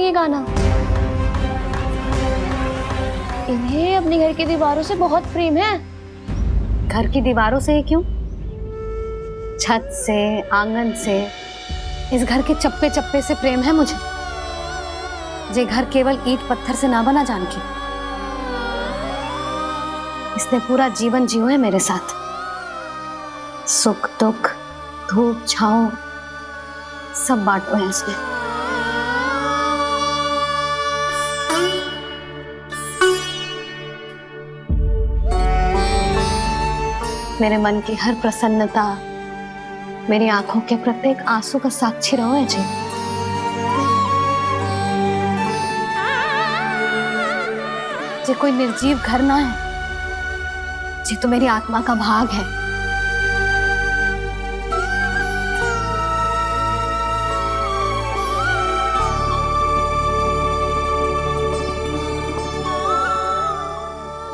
ये गाना। इन्हें अपने घर की दीवारों से बहुत प्रेम है। घर की दीवारों से क्यों? छत से, आंगन से, इस घर के चप्पे चप्पे से प्रेम है मुझे। ये घर केवल ईंट पत्थर से ना बना जानकी। इसने पूरा जीवन जियो है मेरे साथ। सुख दुख, धूप छांव सब बांटो है इसने। मेरे मन की हर प्रसन्नता, मेरी आंखों के प्रत्येक आंसू का साक्षी रहो है जी। ये कोई निर्जीव घर ना है, ये तो मेरी आत्मा का भाग है।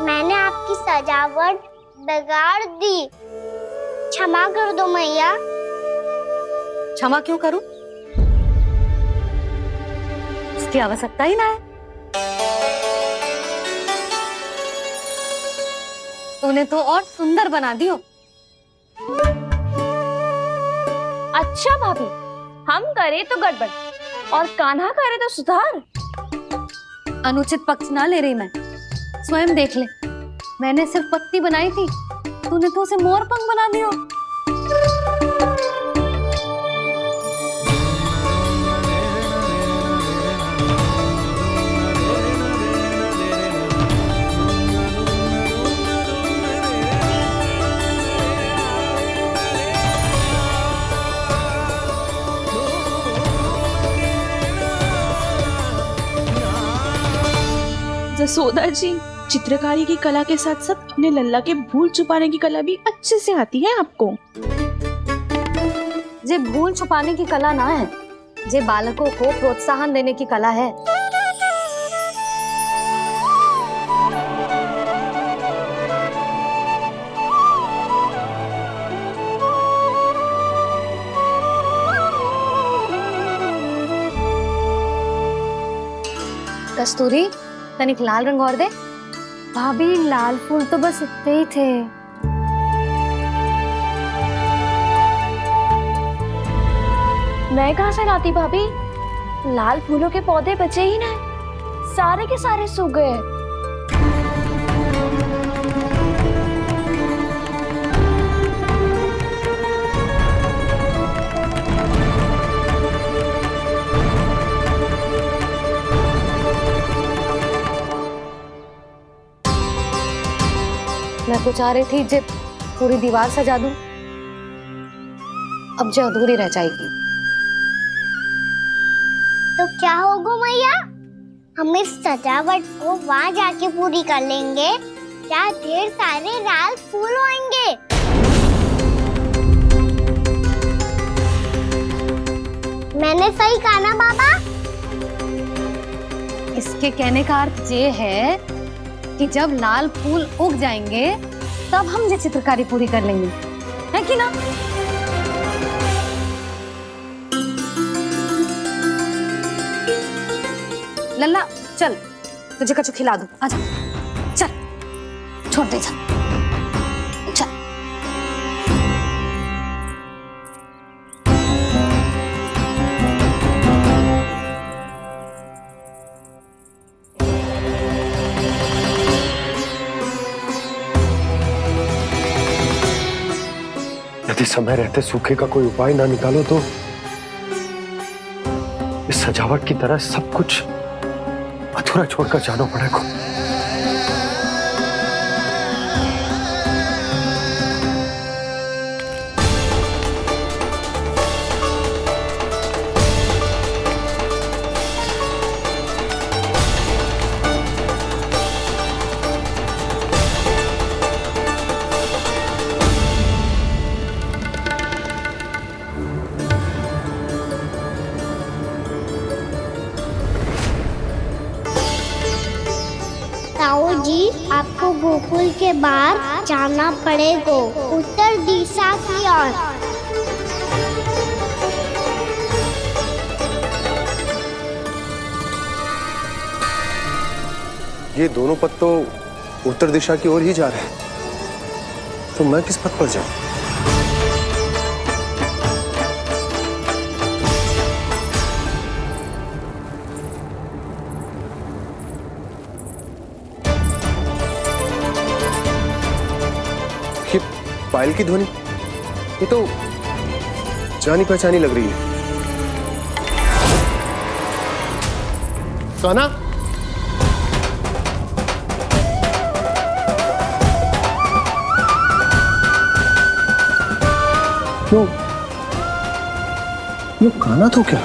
मैंने आपकी सजावट बिगाड़ दी, क्षमा कर दो मैया। क्षमा क्यों करूं? इसकी आवश्यकता ही ना है। तूने तो और सुंदर बना दियो। अच्छा भाभी, हम करे तो गड़बड़ और कान्हा करे तो सुधार। अनुचित पक्ष ना ले रही मैं, स्वयं देख ले। मैंने सिर्फ पत्ती बनाई थी, तूने तो उसे मोर पंख बना दियो। जसोदा जी, चित्रकारी की कला के साथ साथ अपने लल्ला के भूल छुपाने की कला भी अच्छे से आती है आपको। ये भूल छुपाने की कला ना है, ये बालकों को प्रोत्साहन देने की कला है। कस्तूरी, तनिक लाल रंग और दे। भाभी, लाल फूल तो बस इतने ही थे। मैं कहाँ से लाती भाभी? लाल फूलों के पौधे बचे ही ना, सारे के सारे सूख गए। मैं तो चाह रही थी जे पूरी दीवार सजा दूं, अब जो अधूरी रह जाएगी। तो क्या होगा मैया? हम इस सजावट को वहाँ जाके पूरी कर लेंगे, जहाँ ढेर सारे लाल फूल होंगे। मैंने सही कहा ना बाबा? इसके कहने का अर्थ ये है कि जब लाल फूल उग जाएंगे तब हम ये चित्रकारी पूरी कर लेंगे, है कि ना? लल्ला चल, तुझे कछु खिला दूं, आजा। चल, छोड़ दे, चल चल। यदि समय रहते सूखे का कोई उपाय ना निकालो तो इस सजावट की तरह सब कुछ अधूरा छोड़कर जाना पड़ेगा। ताऊ जी, आपको गोकुल के बाहर जाना पड़ेगा, उत्तर दिशा की ओर। ये दोनों पथ तो उत्तर दिशा की ओर ही जा रहे हैं, तो मैं किस पथ पर जाऊं? ये पायल की ध्वनि, ये तो जानी पहचानी लग रही है। कान्हा, यो कान्हा तो क्या?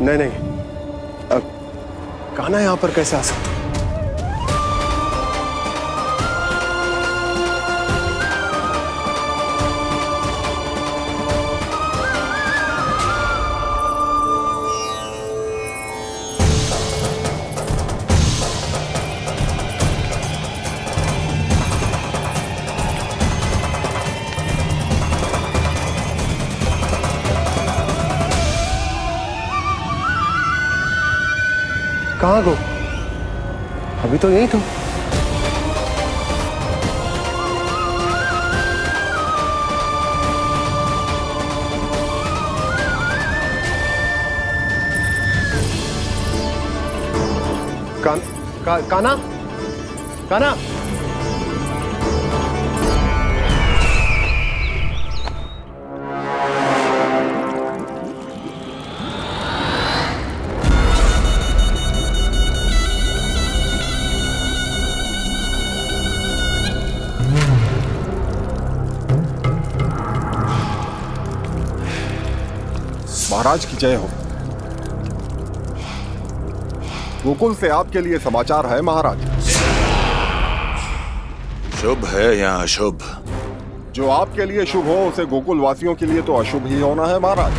नहीं नहीं, कान्हा यहां पर कैसे आ सकता? कहाँ गो? अभी तो यही तो। कान्हा, कान्हा, महाराज की जय हो। गोकुल से आपके लिए समाचार है महाराज। शुभ है या अशुभ? जो आपके लिए शुभ हो उसे गोकुल वासियों के लिए तो अशुभ ही होना है महाराज।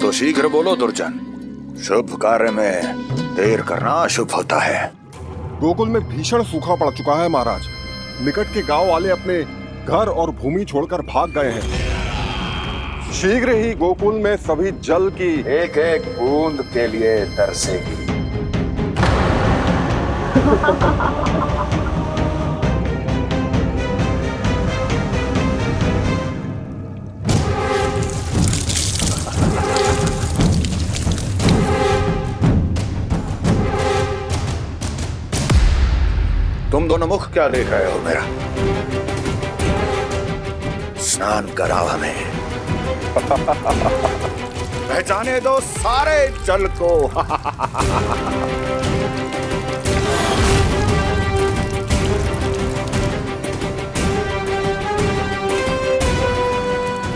तो शीघ्र बोलो दुर्जन, शुभ कार्य में देर करना अशुभ होता है। गोकुल में भीषण सूखा पड़ चुका है महाराज। निकट के गांव वाले अपने घर और भूमि छोड़कर भाग गए हैं। शीघ्र ही गोकुल में सभी जल की एक एक बूंद के लिए तरसेगी। तुम दोनों मुख क्या देख रहे हो मेरा? स्नान कराओ हमें। पहचाने दो सारे जल को।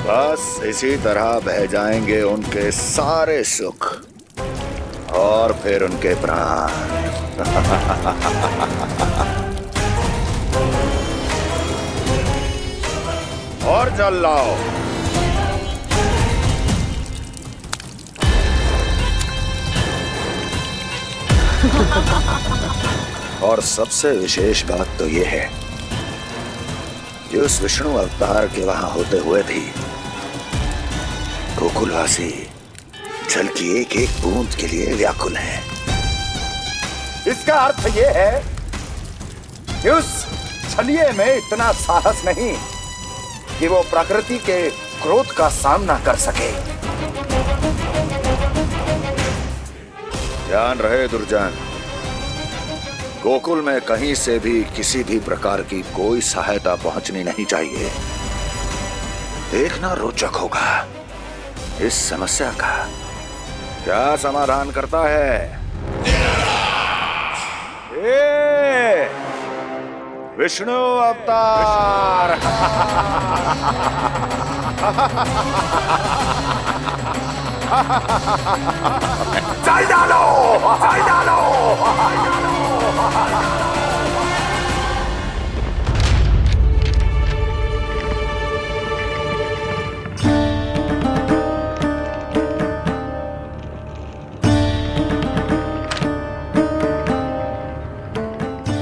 बस इसी तरह बह जाएंगे उनके सारे सुख और फिर उनके प्राण। और जल लाओ। और सबसे विशेष बात तो यह है कि उस विष्णु अवतार के वहां होते हुए भी गोकुलवासी जल की एक एक बूंद के लिए व्याकुल हैं। इसका अर्थ यह है कि उस छलिए में इतना साहस नहीं कि वो प्रकृति के क्रोध का सामना कर सके। ध्यान रहे दुर्जन, गोकुल में कहीं से भी किसी भी प्रकार की कोई सहायता पहुंचनी नहीं चाहिए। देखना रोचक होगा इस समस्या का क्या समाधान करता है। विष्णु अवतार। जल डालो, जल डालो।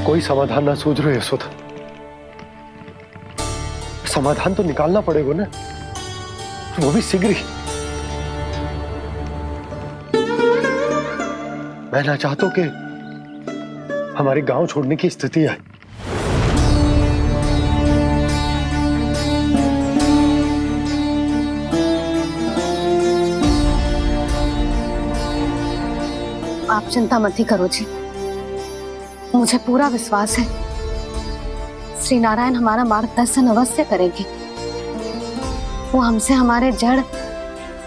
कोई समाधान ना सूझ रहे यशोदा। समाधान तो निकालना पड़ेगा ना, वो भी शीघ्र ही। मैं ना चाहता कि हमारे गांव छोड़ने की स्थिति आए। आप चिंता मत ही करो जी, मुझे पूरा विश्वास है श्री नारायण हमारा मार्गदर्शन अवश्य करेंगे। वो हमसे हमारे जड़,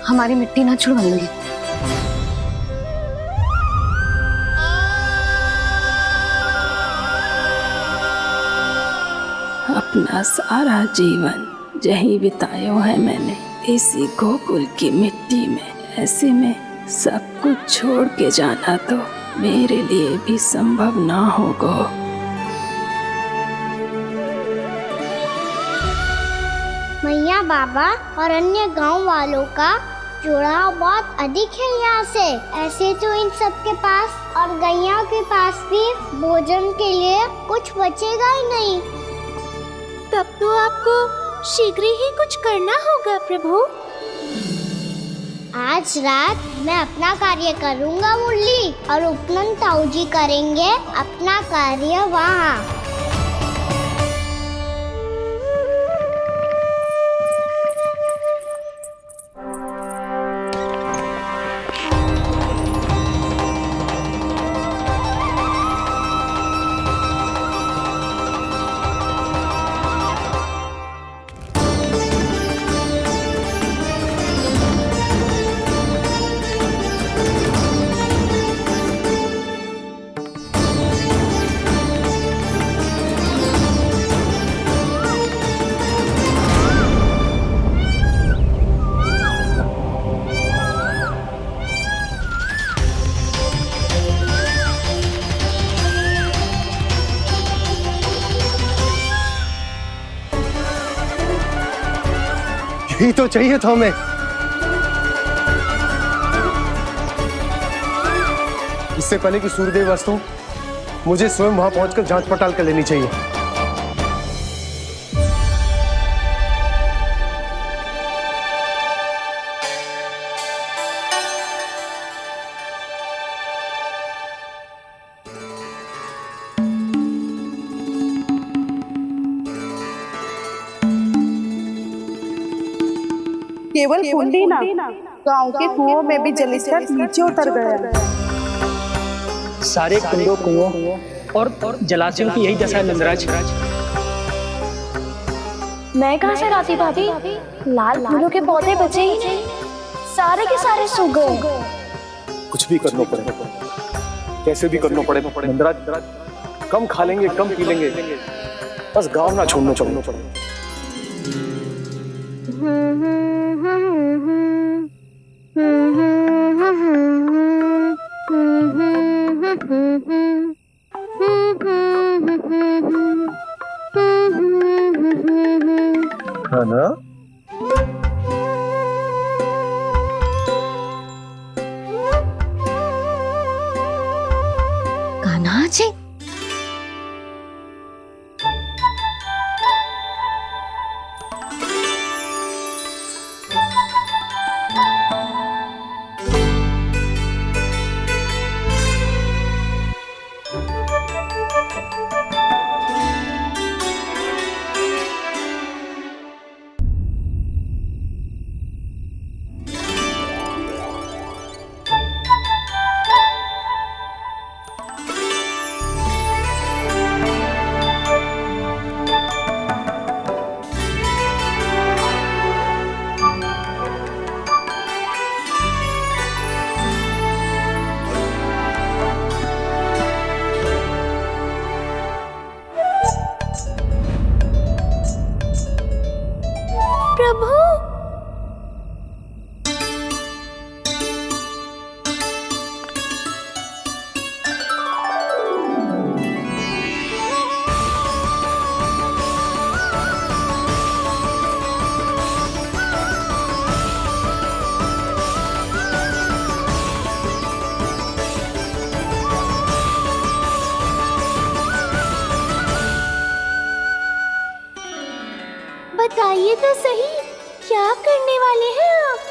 हमारी मिट्टी ना छुड़वाएंगे। अपना सारा जीवन यही बितायो है मैंने, इसी गोकुल की मिट्टी में। ऐसे में सब कुछ छोड़ के जाना तो मेरे लिए भी संभव ना होगा। मैया बाबा और अन्य गांव वालों का जुड़ाव बहुत अधिक है यहाँ से। ऐसे तो इन सब के पास और गैया के पास भी भोजन के लिए कुछ बचेगा ही नहीं। तब तो आपको शीघ्र ही कुछ करना होगा प्रभु। आज रात मैं अपना कार्य करूँगा मुरली, और उपनंद ताऊ जी करेंगे अपना कार्य वहाँ। यही तो चाहिए था हमें। इससे पहले कि सूर्यदेव अस्तु, मुझे स्वयं वहां पहुंचकर जांच पड़ताल कर लेनी चाहिए। केवल कुंडी ना, गांव के कुओं में भी जलस्तर नीचे उतर गया। सारे कुंडों, कुओं और जलाशयों की यही दशा है नंदराज। मैं कहाँ से लाती भाभी? लाल फूलों के पौधे बचे ही नहीं, सारे के सारे सूख गए। कुछ भी करना पड़ेगा, कैसे भी करना पड़ेगा नंदराज। कम खा लेंगे, कम पी लेंगे, बस गांव ना छोड़ना चाहिए। है ना? कान्हा जी, बताइए तो सही, क्या करने वाले हैं आप?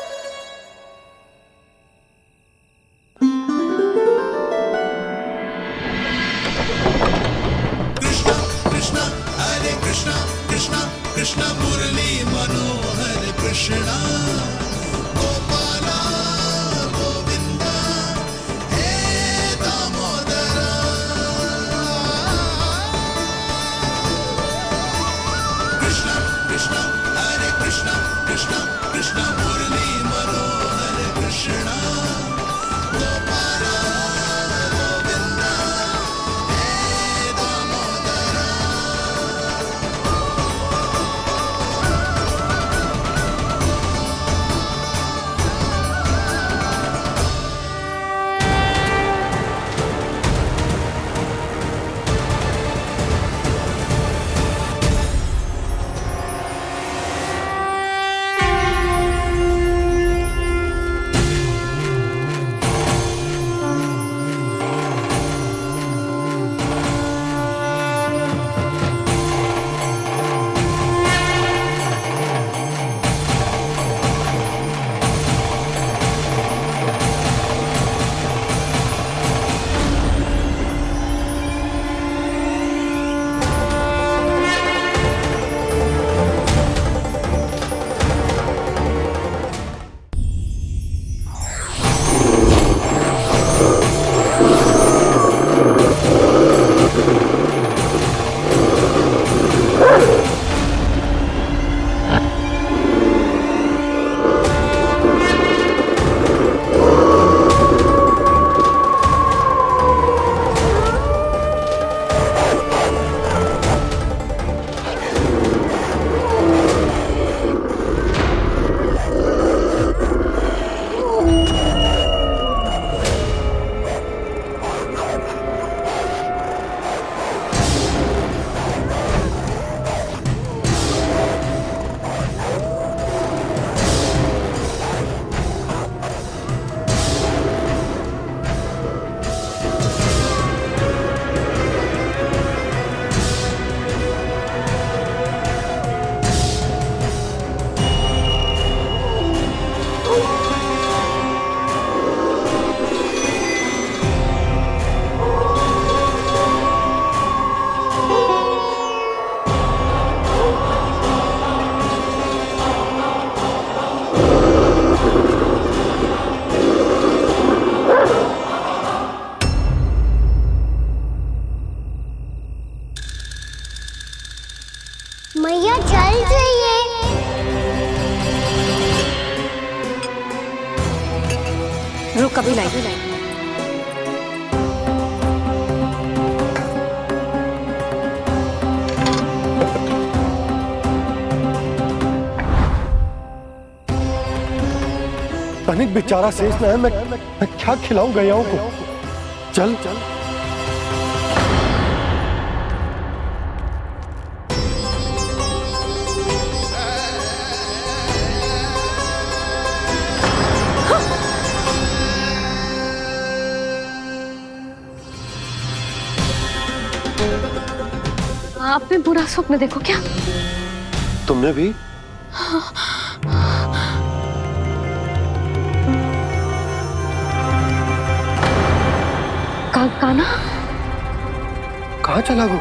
मैया जल जाइए। रुक, अभी लाई। तनिक बेचारा शेष न है, मैं क्या खिलाऊं गैयाओं को। चल चल। आपने बुरा स्वप्न देखो क्या? तुमने भी? कान्हा कहाँ चला वो?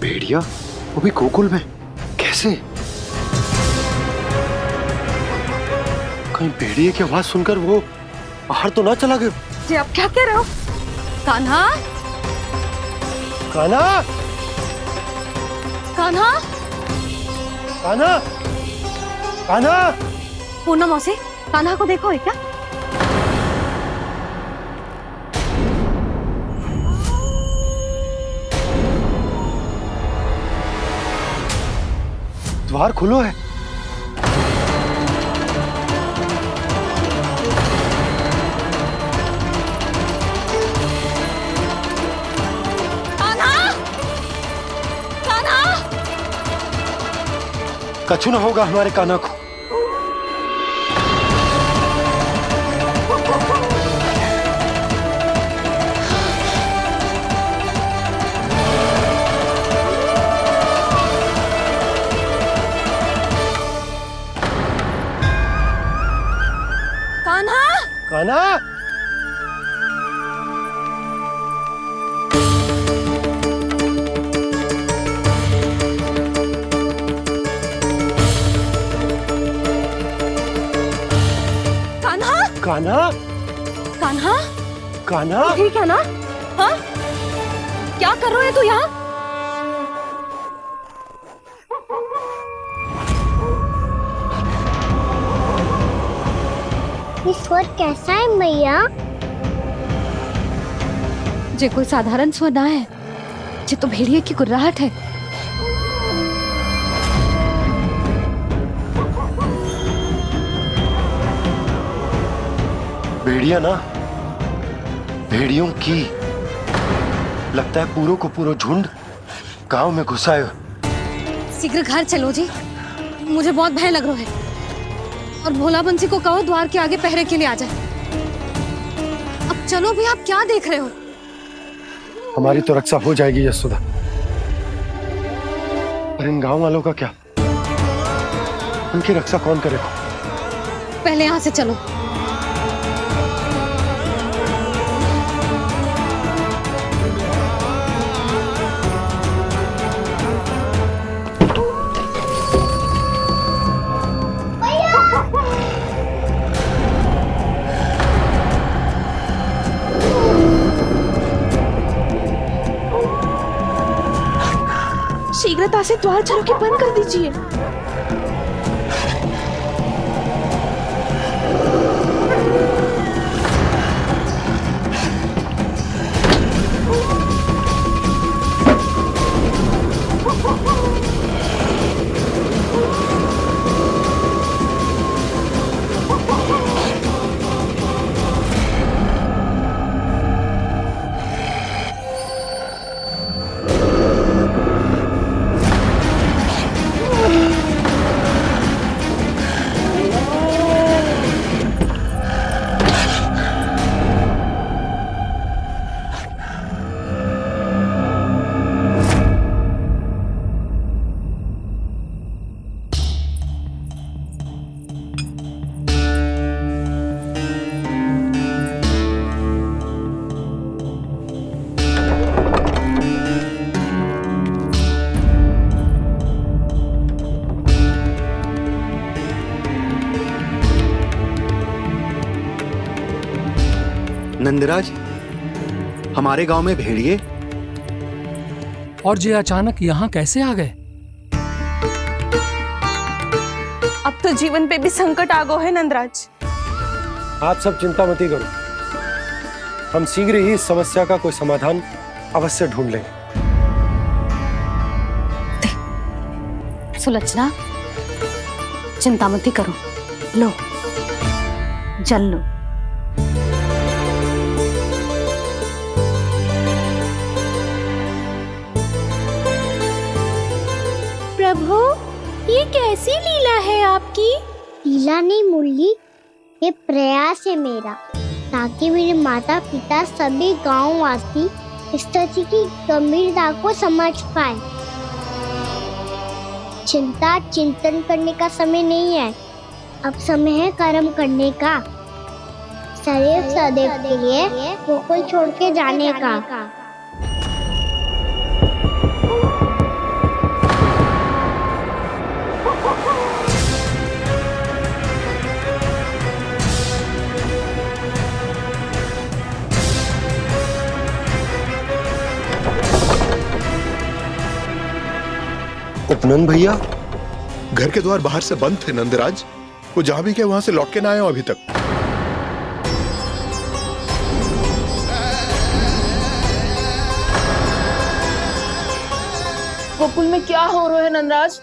भेड़िया वो भी गोकुल में कैसे? कहीं भेड़िए की आवाज सुनकर वो बाहर तो ना चला गया? जी आप क्या कह रहे हो? कान्हा, कान्हा, कान्हा, कान्हा, कान्हा, पूनम मौसी, कान्हा को देखो है क्या? द्वार खुलो है। कछु न होगा हमारे कान्हा को। कान्हा, कान्हा, कान्हा, कान्हा, कान्हा, ठीक है ना? हाँ, क्या कर रहे हो तू यहाँ? ये स्वर कैसा है मैया? जे कोई साधारण स्वर ना है, जे तो भेड़िए की गुर्राहट है। भेड़िया ना, भेड़ियों की। लगता है पूरों को पूरा झुंड गांव में घुसा है। शीघ्र घर चलो जी, मुझे बहुत भय लग रहा है। और भोला बंसी को कहो द्वार के आगे पहरे के लिए आ जाए। अब चलो भी, आप क्या देख रहे हो? हमारी तो रक्षा हो जाएगी यशोदा, पर इन गांव वालों का क्या? उनकी रक्षा कौन करेगा? पहले यहाँ से चलो। शीघ्रता से द्वार चारों के बंद कर दीजिए। नंदराज, हमारे गांव में भेड़िए और ये अचानक यहाँ कैसे आ गए? अब तो जीवन पे भी संकट आ गो है नंदराज। आप सब चिंता मत करो, हम शीघ्र ही इस समस्या का कोई समाधान अवश्य ढूंढ लेंगे। सुलक्षणा, चिंता मत करो, लो जल लो। प्रभु, ये कैसी लीला है आपकी? लीला नहीं मुरली, ये प्रयास है मेरा, ताकि मेरे माता पिता सभी गांव वासी स्थिति की गंभीरता को समझ पाए। चिंता चिंतन करने का समय नहीं है, अब समय है कर्म करने का, सदैव सदैव के लिए गोकुल छोड़ के जाने का। उपनंद भैया, घर के द्वार बाहर से बंद थे नंदराज, वो जहां भी गए वहां से लौट के ना आए हो अभी तक। गोकुल में क्या हो रहा है नंदराज?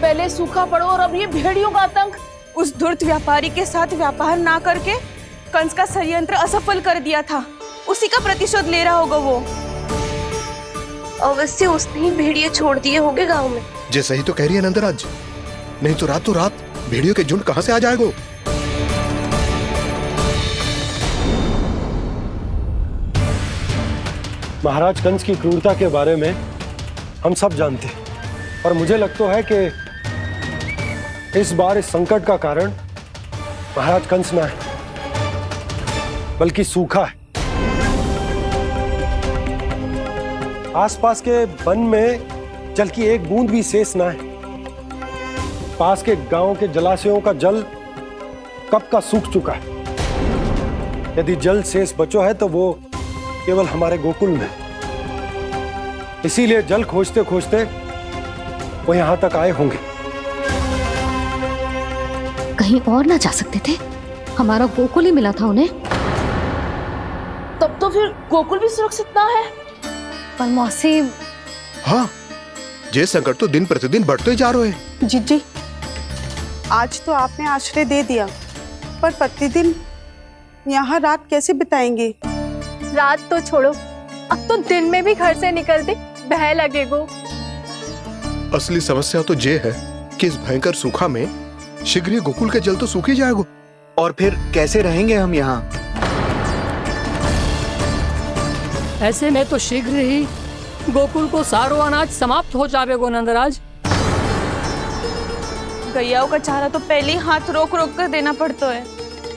पहले सूखा पड़ो और अब ये भेड़ियों का आतंक। उस धूर्त व्यापारी के साथ व्यापार ना करके कंस का षड्यंत्र असफल कर दिया था, उसी का प्रतिशोध ले रहा होगा वो। अवश्य उसने ही भेड़िए छोड़ दिए होंगे गांव में। जे सही तो कह रही है नंदराज, नहीं तो रात भेड़ियों के झुंड कहां से आ जाएगो। महाराज कंस की क्रूरता के बारे में हम सब जानते हैं, और मुझे लगता है कि इस बार इस संकट का कारण महाराज कंस ना है, बल्कि सूखा है। आसपास के वन में जल की एक बूंद भी शेष ना है। पास के गांव के जलाशयों का जल कब का सूख चुका है। यदि जल शेष बचो है तो वो केवल हमारे गोकुल में। इसीलिए जल खोजते खोजते वो यहां तक आए होंगे। कहीं और ना जा सकते थे? हमारा गोकुल ही मिला था उन्हें। तब तो फिर गोकुल भी सुरक्षित ना है। पर मौसी, हाँ, ये संकट तो दिन प्रतिदिन बढ़ते ही जा रहे हैं। जीजी, आज तो आपने आश्रय दे दिया, पर प्रतिदिन यहाँ रात कैसे बिताएंगे? रात तो छोड़ो, अब तो दिन में भी घर से निकलते भय लगेगो। असली समस्या तो ये है कि इस भयंकर सूखा में शीघ्र ही गोकुल के जल तो सूख ही जाएगा। और फिर कैसे रहेंगे हम यहाँ? ऐसे में तो शीघ्र ही गोकुल को सारो अनाज समाप्त हो जाएगो नंदराज। गैयाओं का चारा तो पहले ही हाथ रोक रोक कर देना पड़ता है।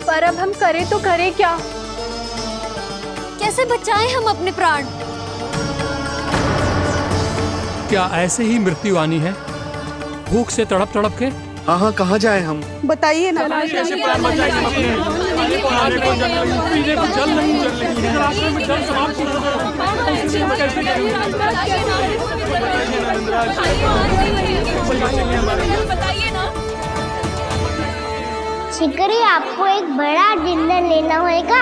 पर अब हम करें तो करें क्या? कैसे बचाएं हम अपने प्राण? क्या ऐसे ही मृत्यु आनी है, भूख से तड़प तड़प के? हाँ, कहाँ जाए हम? बताइए ना। शीघ्र ही आपको एक बड़ा डिनर लेना होगा।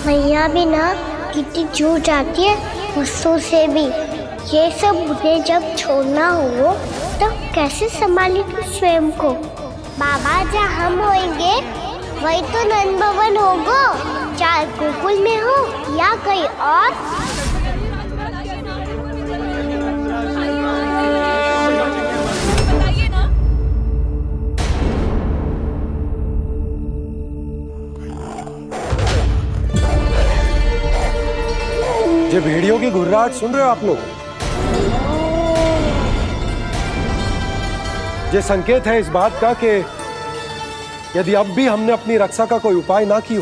मैया भी ना कितनी जूझ जाती है गुस्सों से भी। ये सब मुझे जब छोड़ना हो तो कैसे संभालेंगे स्वयं को? बाबा जहाँ हम होंगे वही तो नंद भवन होगा, चाहे गोकुल में हो या कहीं और। ये भेड़ियों की घुर्राहट सुन रहे हो आप लोग? ये संकेत है इस बात का कि यदि अब भी हमने अपनी रक्षा का कोई उपाय ना किया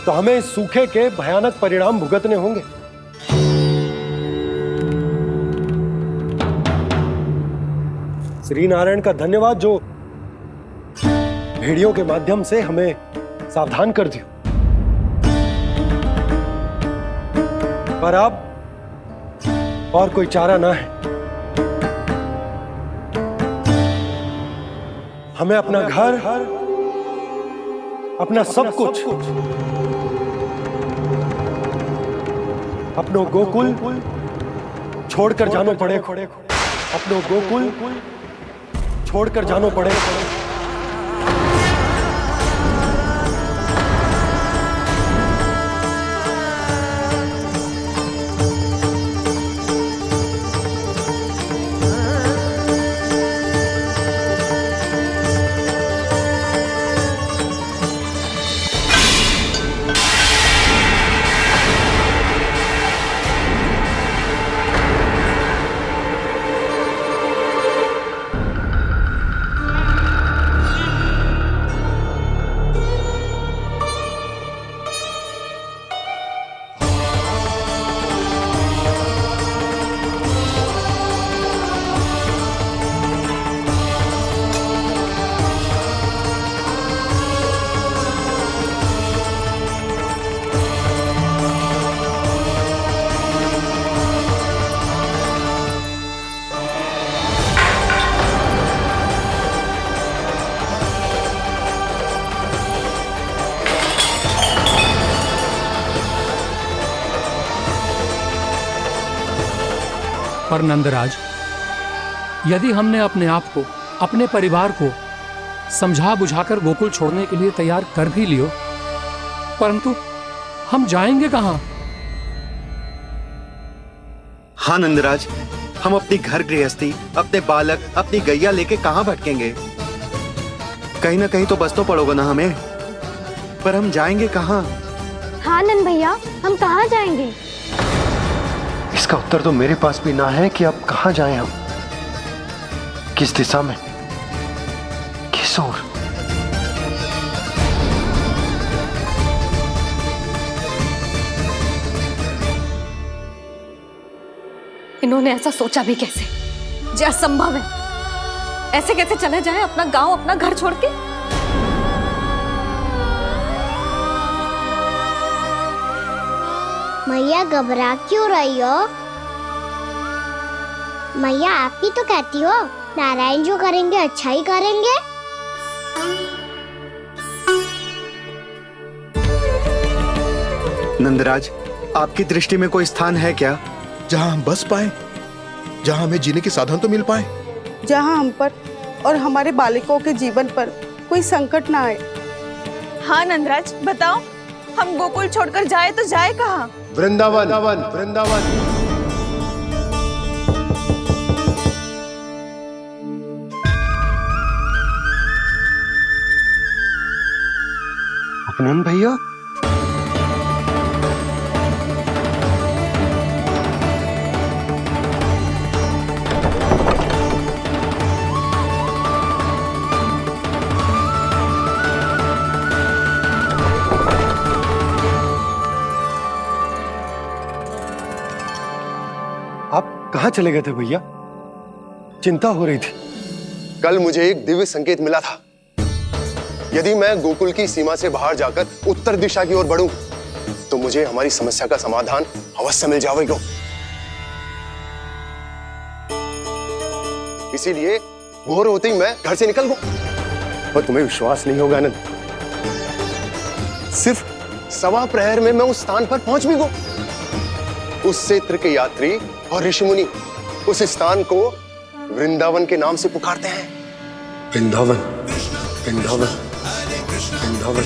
तो हमें इस सूखे के भयानक परिणाम भुगतने होंगे। श्री नारायण का धन्यवाद जो भेड़ियों के माध्यम से हमें सावधान कर दिया। पर अब और कोई चारा ना है। हमें अपना घर, अपना सब कुछ, अपनो गोकुल छोड़कर जानो पड़े। अपनो गोकुल छोड़कर जानो पड़े। पर नंदराज, यदि हमने अपने आप को, अपने परिवार को समझा बुझाकर गोकुल छोड़ने के लिए तैयार कर भी लियो, परंतु हम जाएंगे कहाँ? हाँ नंदराज, हम अपनी घर गृहस्थी, अपने बालक, अपनी गैया लेके कहाँ भटकेंगे? कहीं ना कहीं तो बस तो पड़ोगे ना हमें, पर हम जाएंगे कहाँ? हाँ नंद भैया, हम कहाँ जाएंगे? इसका उत्तर तो मेरे पास भी ना है कि अब कहाँ जाएं हम, किस दिशा में, किस ओर। इन्होंने ऐसा सोचा भी कैसे? जो असंभव है। ऐसे कैसे चले जाएं अपना गांव, अपना घर छोड़ के? मैया घबरा क्यों रही हो? मैया आप ही तो कहती हो नारायण जो करेंगे अच्छा ही करेंगे। नंदराज, आपकी दृष्टि में कोई स्थान है क्या जहां हम बस पाए, जहां हमें जीने के साधन तो मिल पाए, जहाँ हम पर और हमारे बालकों के जीवन पर कोई संकट ना आए? हाँ नंदराज, बताओ, हम गोकुल छोड़कर जाए तो जाए कहाँ? वृंदावन, वृंदावन। उपनंद भैया, कहाँ चले गए थे भैया? चिंता हो रही थी। कल मुझे एक दिव्य संकेत मिला था। यदि मैं गोकुल की सीमा से बाहर जाकर उत्तर दिशा की ओर बढ़ूं, तो मुझे हमारी समस्या का समाधान अवश्य मिल जाएगा। इसीलिए भोर होते ही मैं घर से निकल गया। और तुम्हें विश्वास नहीं होगा आनंद, सिर्फ सवा प्रहर में मैं उस स्थान पर पहुंच भी गया। उस क्षेत्र के यात्री और ऋषि मुनि उस स्थान को वृंदावन के नाम से पुकारते हैं। वृंदावन, वृंदावन, वृंदावन।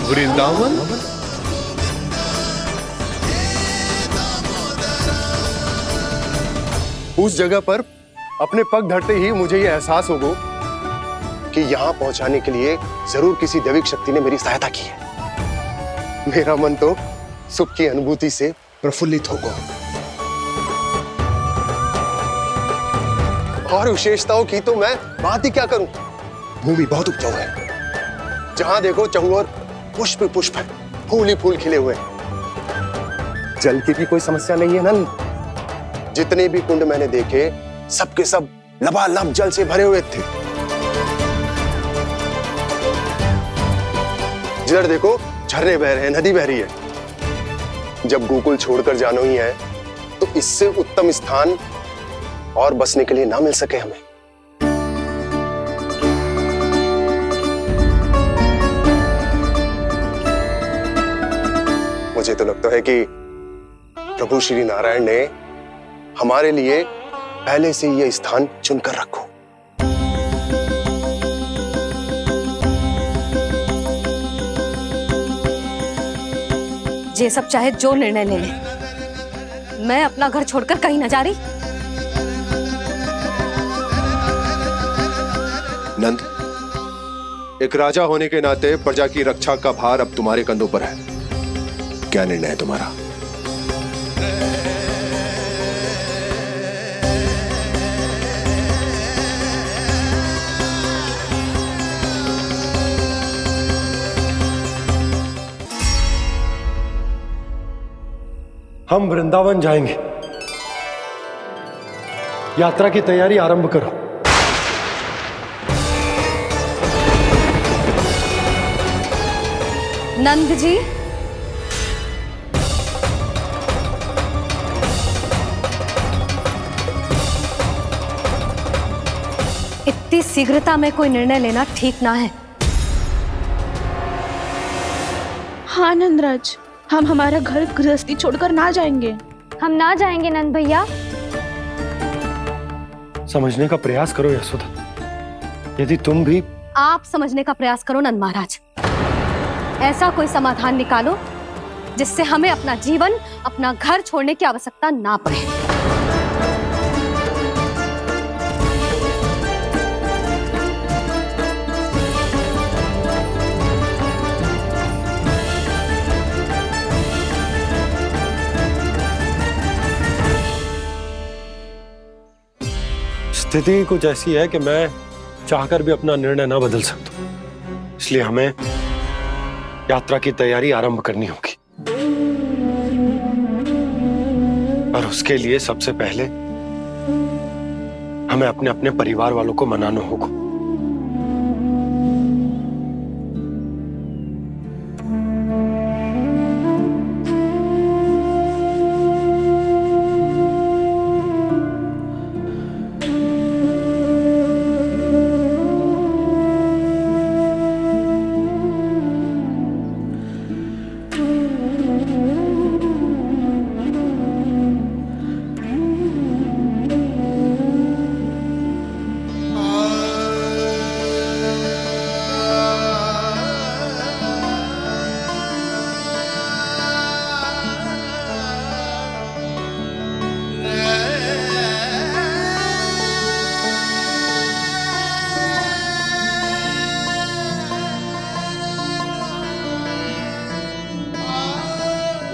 वृंदावन। उस जगह पर अपने पग धरते ही मुझे यह एहसास होगा कि यहां पहुंचाने के लिए जरूर किसी दैविक शक्ति ने मेरी सहायता की है। मेरा मन तो सुख की अनुभूति से प्रफुल्लित होगा। और विशेषताओं की तो मैं बात ही क्या करूं। भूमि बहुत उपजाऊ है, जहां देखो चहुओर पुष्प पुष्प है, फूल ही फूल खिले हुए हैं। जल की भी कोई समस्या नहीं है नंद। जितने भी कुंड मैंने देखे, सबके सब लबालब जल से भरे हुए थे। जिधर देखो झरने बह रहे हैं, नदी बह रही है। जब गोकुल छोड़कर जाना ही है, तो इससे उत्तम स्थान और बसने के लिए ना मिल सके हमें। मुझे तो लगता है कि प्रभु श्री नारायण ने हमारे लिए पहले से यह स्थान चुनकर रखो। ये सब चाहे जो निर्णय ले ले, मैं अपना घर छोड़कर कहीं न जा रही। नंद, एक राजा होने के नाते प्रजा की रक्षा का भार अब तुम्हारे कंधों पर है। क्या निर्णय है तुम्हारा? हम वृंदावन जाएंगे। यात्रा की तैयारी आरंभ करो। नंद जी, इतनी शीघ्रता में कोई निर्णय लेना ठीक ना है। हाँ नंदराज, हम हमारा घर गृहस्थी छोड़कर ना जाएंगे। हम ना जाएंगे नंद भैया। समझने का प्रयास करो यशोदा। यदि तुम भी आप समझने का प्रयास करो नंद महाराज। ऐसा कोई समाधान निकालो जिससे हमें अपना जीवन, अपना घर छोड़ने की आवश्यकता ना पड़े। स्थिति कुछ ऐसी है कि मैं चाहकर भी अपना निर्णय ना बदल सकता, इसलिए हमें यात्रा की तैयारी आरंभ करनी होगी। और उसके लिए सबसे पहले हमें अपने अपने परिवार वालों को मनाना होगा।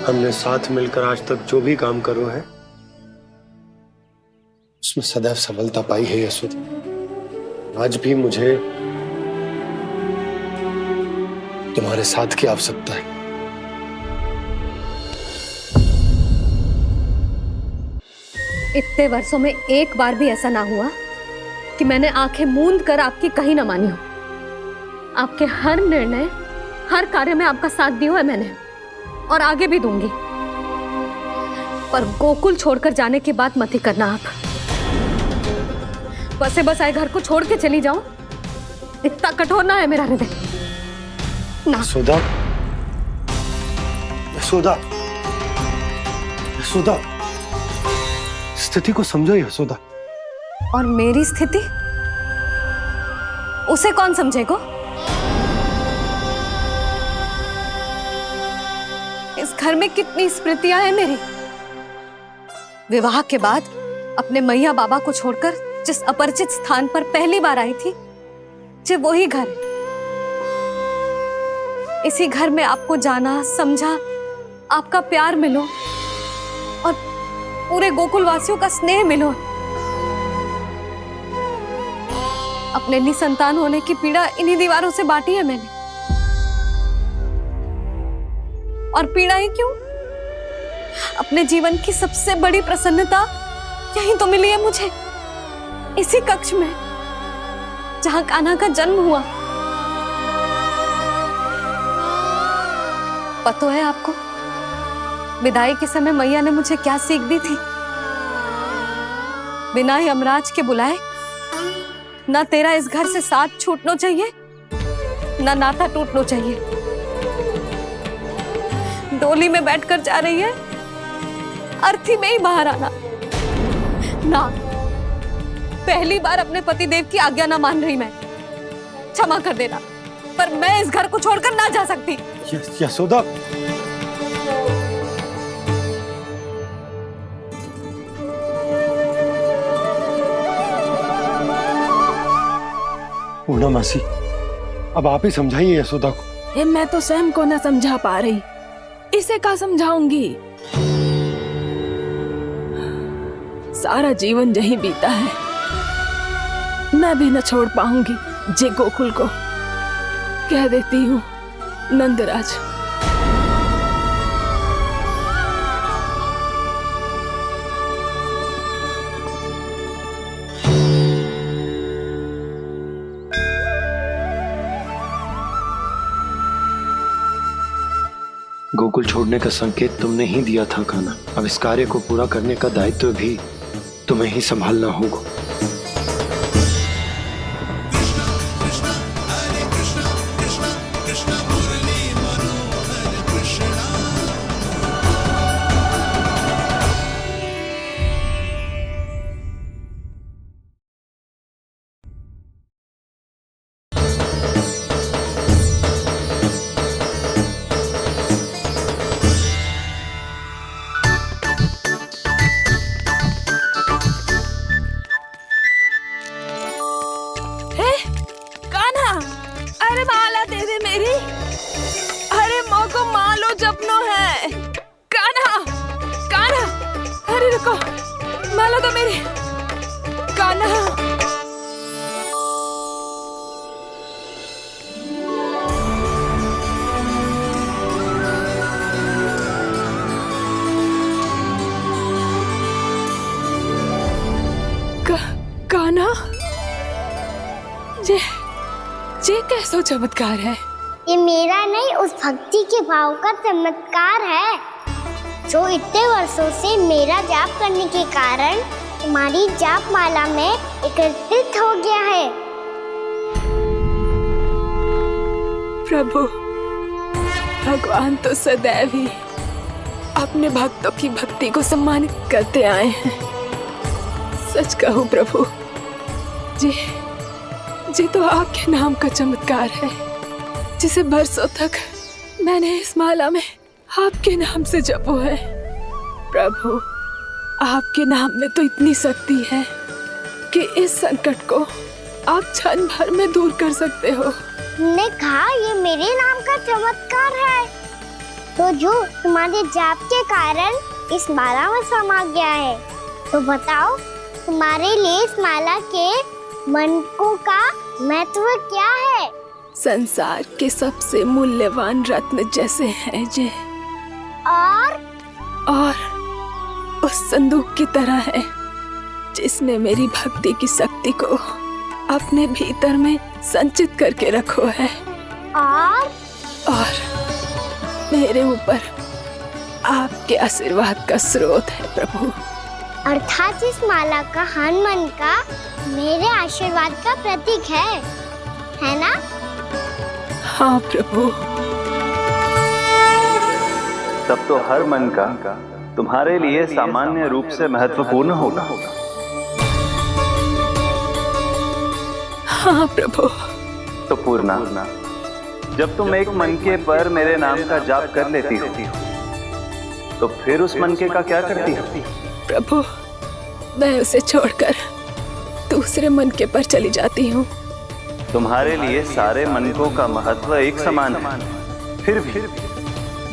हमने साथ मिलकर आज तक जो भी काम करो है उसमें सदैव सफलता पाई है यशोदा। आज भी मुझे तुम्हारे साथ की आवश्यकता है। इतने वर्षों में एक बार भी ऐसा ना हुआ कि मैंने आंखें मूंद कर आपकी कहीं ना मानी हो। आपके हर निर्णय, हर कार्य में आपका साथ दिया है मैंने, और आगे भी दूंगी। पर गोकुल छोड़कर जाने की बात मत ही करना आप। बसे बसाए घर को छोड़ के चली जाऊं, इतना कठोर ना है मेरा हृदय ना। यशोदा, यशोदा, यशोदा, स्थिति को समझो यशोदा। और मेरी स्थिति उसे कौन समझेगा? इस घर में कितनी स्मृतियां हैं मेरी। विवाह के बाद अपने मैया बाबा को छोड़कर जिस अपरिचित स्थान पर पहली बार आई थी, जो वही घर है। इसी घर में आपको जाना, समझा, आपका प्यार मिलो और पूरे गोकुल वासियों का स्नेह मिलो। अपने निसंतान होने की पीड़ा इन्हीं दीवारों से बांटी है मैंने। और पीड़ा ही क्यों? अपने जीवन की सबसे बड़ी प्रसन्नता यहीं तो मिली है मुझे, इसी कक्ष में जहां कान्हा का जन्म हुआ। पता है आपको विदाई के समय मैया ने मुझे क्या सीख दी थी? बिना यमराज के बुलाए ना तेरा इस घर से साथ छूटना चाहिए, ना नाता टूटना चाहिए। डोली में बैठकर जा रही है, अर्थी में ही बाहर आना ना। पहली बार अपने पति देव की आज्ञा ना मान रही मैं, क्षमा कर देना, पर मैं इस घर को छोड़कर ना जा सकती। यशोदा, पूर्णा मासी, अब आप ही समझाइए यशोदा को। ये मैं तो स्वयं को न समझा पा रही, इसे क्या समझाऊंगी? सारा जीवन यहीं बीता है, मैं भी न छोड़ पाऊंगी। जे गोकुल को कह देती हूँ नंदराज। गोकुल छोड़ने का संकेत तुमने ही दिया था कान्हा। अब इस कार्य को पूरा करने का दायित्व भी तुम्हें ही संभालना होगा। अरे माला दे दे मेरी। अरे माँ को मालो जपनो है। कान्हा, कान्हा, अरे रुको, माला दो मेरी। कान्हा। कान्हा, ये कैसा चमत्कार है? ये मेरा नहीं, उस भक्ति के भाव का चमत्कार है जो इतने वर्षों से मेरा जाप करने के कारण तुम्हारी जाप माला में एकत्रित हो गया है। प्रभु, भगवान तो सदैव ही अपने भक्तों की भक्ति को सम्मानित करते आए हैं। सच कहूं प्रभु, जी तो आपके नाम का चमत्कार है, जिसे बरसों तक मैंने इस माला में आपके नाम से जपो है। प्रभु, आपके नाम में तो इतनी शक्ति है कि इस संकट को आप क्षण भर में दूर कर सकते हो। तुमने कहा ये मेरे नाम का चमत्कार है, तो जो तुम्हारे जाप के कारण इस माला में समा गया है, तो बताओ तुम्हारे लिए इस माला के मनकों का महत्व क्या है? संसार के सबसे मूल्यवान रत्न जैसे हैं जे, और उस संदूक की तरह है जिसने मेरी भक्ति की शक्ति को अपने भीतर में संचित करके रखो है, और मेरे ऊपर आपके आशीर्वाद का स्रोत है प्रभु। अर्थात इस माला का हनुमान का मेरे आशीर्वाद का प्रतीक है ना? हाँ प्रभु। तब तो हर मन का तुम्हारे लिए सामान्य रूप से महत्वपूर्ण होगा। हाँ प्रभु। तो पूर्णा, जब तुम एक मनके पर मेरे नाम का जाप कर लेती हो, तो फिर उस मनके का क्या करती हो? प्रभु, मैं उसे छोड़कर दूसरे मनके पर चली जाती हूँ। तुम्हारे लिए सारे मनकों का महत्व एक समान है। फिर भी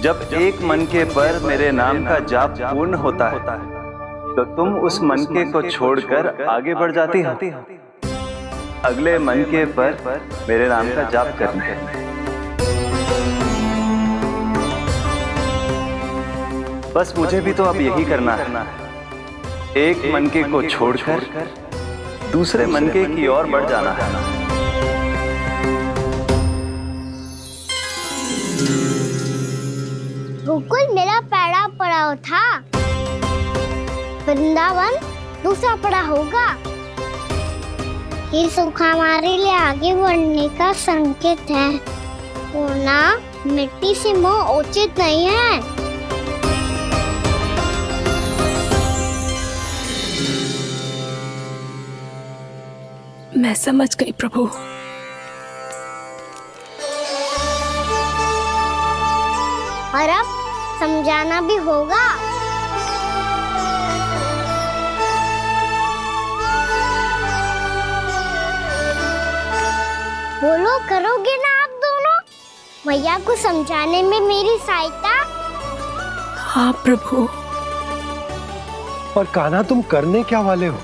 जब एक मनके पर मेरे नाम का जाप पूर्ण होता है, तो तुम उस मनके को छोड़कर आगे बढ़ जाती हो अगले मनके पर मेरे नाम का जाप करने। बस मुझे भी तो अब यही करना है, एक मनके को छोड़कर दूसरे मनके की ओर बढ़ जाना है। गोकुल मेरा पहला पड़ाव था, वृंदावन दूसरा पड़ा होगा। ये सुख हमारे लिए आगे बढ़ने का संकेत है, वरना मिट्टी से मोह उचित नहीं है। मैं समझ गई प्रभु। और अब समझाना भी होगा। बोलो, करोगे ना आप दोनों? मैया को समझाने में मेरी सहायता? हाँ प्रभु। पर कान्हा, तुम करने क्या वाले हो?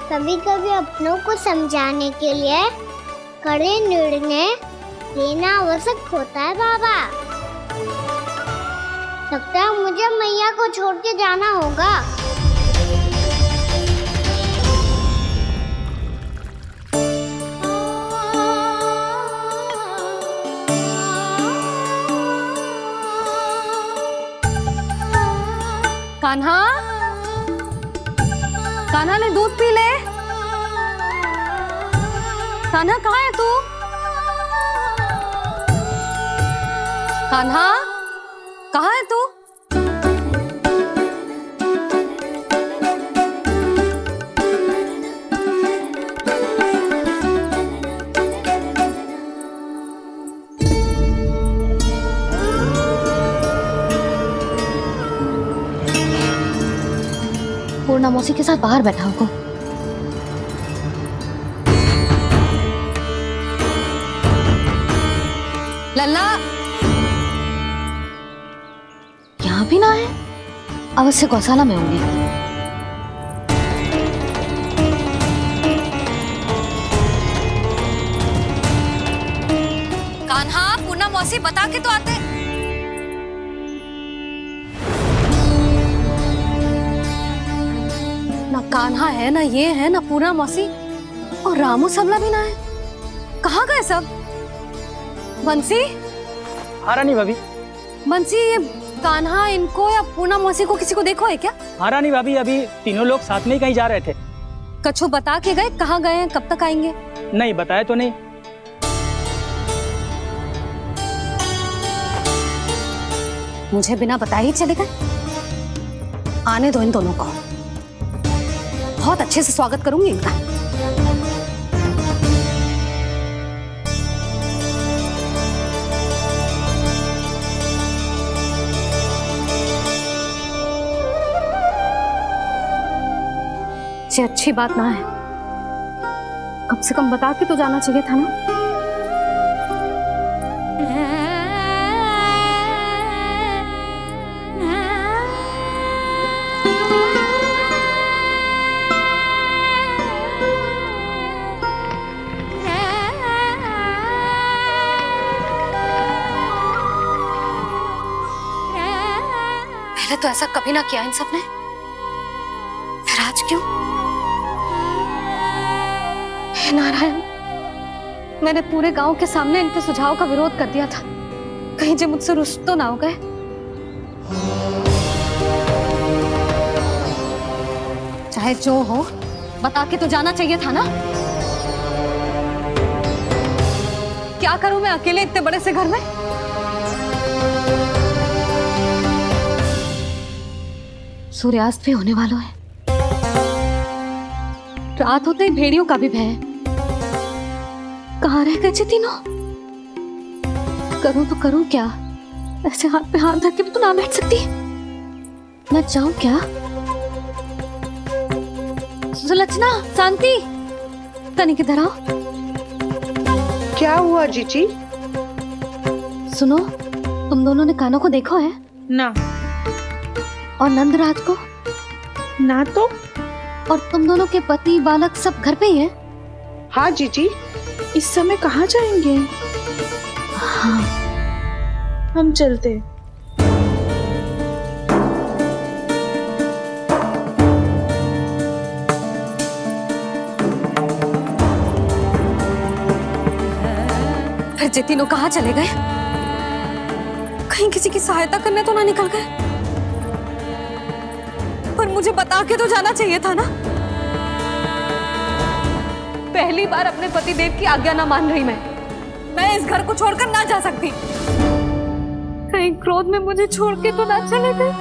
कभी कभी अपनों को समझाने के लिए कड़े निर्णय लेना आवश्यक होता है बाबा। लगता है मुझे मैया को छोड़ के जाना होगा। कान्हा, कान्हा ने दूध पी ले। कान्हा कहाँ है तू? कान्हा, कहाँ है तू? पूर्णा मौसी के साथ बाहर बैठा होगा। लल्ला यहाँ भी ना है। अवश्य गौशाला में होंगे। कान्हा, पूनम मौसी बता के तो आते। ना कान्हा है, ना ये है, ना पूनम मौसी, और रामू सबला भी ना है। कहाँ गए सब? बंसी? हाँ रानी भाभी। बंसी, ये कान्हा इनको या पूनम मौसी को किसी को देखो है क्या? हाँ रानी भाभी, अभी तीनों लोग साथ में ही कहीं जा रहे थे। कछु बता के गए कहाँ गए हैं, कब तक आएंगे? नहीं बताया तो नहीं। मुझे बिना बताए ही चले गए? आने दो इन दोनों को, बहुत अच्छे से स्वागत करूंगी इनका। ये अच्छी बात ना है, कम से कम बता के तो जाना चाहिए था ना। पहले तो ऐसा कभी ना किया इन सब ने, फिर आज क्यों? हे नारायण, मैंने पूरे गांव के सामने इनके सुझाव का विरोध कर दिया था, कहीं जे मुझसे रुष्ट तो ना हो गए। चाहे जो हो, बता के तो जाना चाहिए था ना। क्या करूं मैं अकेले इतने बड़े से घर में? सूर्यास्त भी होने वाला है, रात होते ही भेड़ियों का भी भय है। कहाँ रह गए थे तीनों? करूं तो करूं क्या? ऐसे हाथ पे हाथ धर के तो ना बैठ सकती। मैं जाऊं क्या? सुलक्षणा, शांति, तनिक इधर आओ। क्या हुआ जीजी? सुनो, तुम दोनों ने कानों को देखो है ना? और नंदराज को ना? तो और तुम दोनों के पति बालक सब घर पे ही है? हाँ जीजी। इस समय कहाँ जाएंगे? हाँ, हम चलते। फिर जे तीनों कहाँ चले गए? कहीं किसी की सहायता करने तो ना निकल गए? पर मुझे बता के तो जाना चाहिए था ना। पहली बार अपने पतिदेव की आज्ञा ना मान रही मैं इस घर को छोड़कर ना जा सकती। कहीं क्रोध में मुझे छोड़ के तो ना चले गए।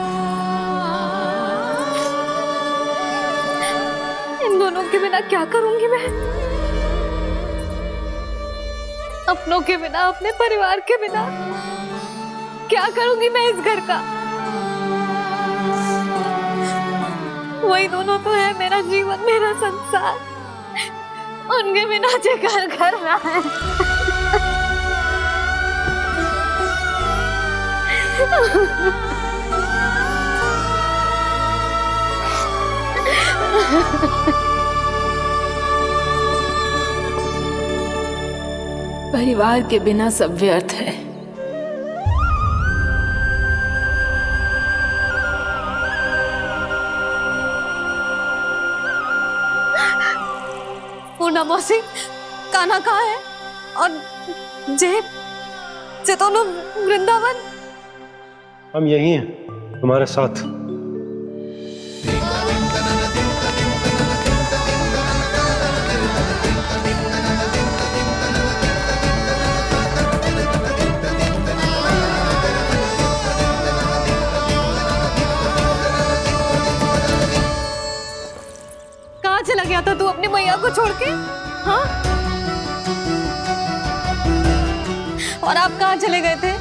इन दोनों के बिना क्या करूंगी मैं? अपनों के बिना, अपने परिवार के बिना क्या करूंगी मैं इस घर का? वही दोनों तो है मेरा जीवन, मेरा संसार। उनके बिना जे घर घर रहा है। परिवार के बिना सब व्यर्थ है। पूनम मौसी, कान्हा कहाँ है? और जे दोनों वृंदावन? हम यही हैं तुम्हारे साथ। कहाँ चला गया था तू अपनी मैया को छोड़ के? हाँ? और आप कहाँ चले गए थे?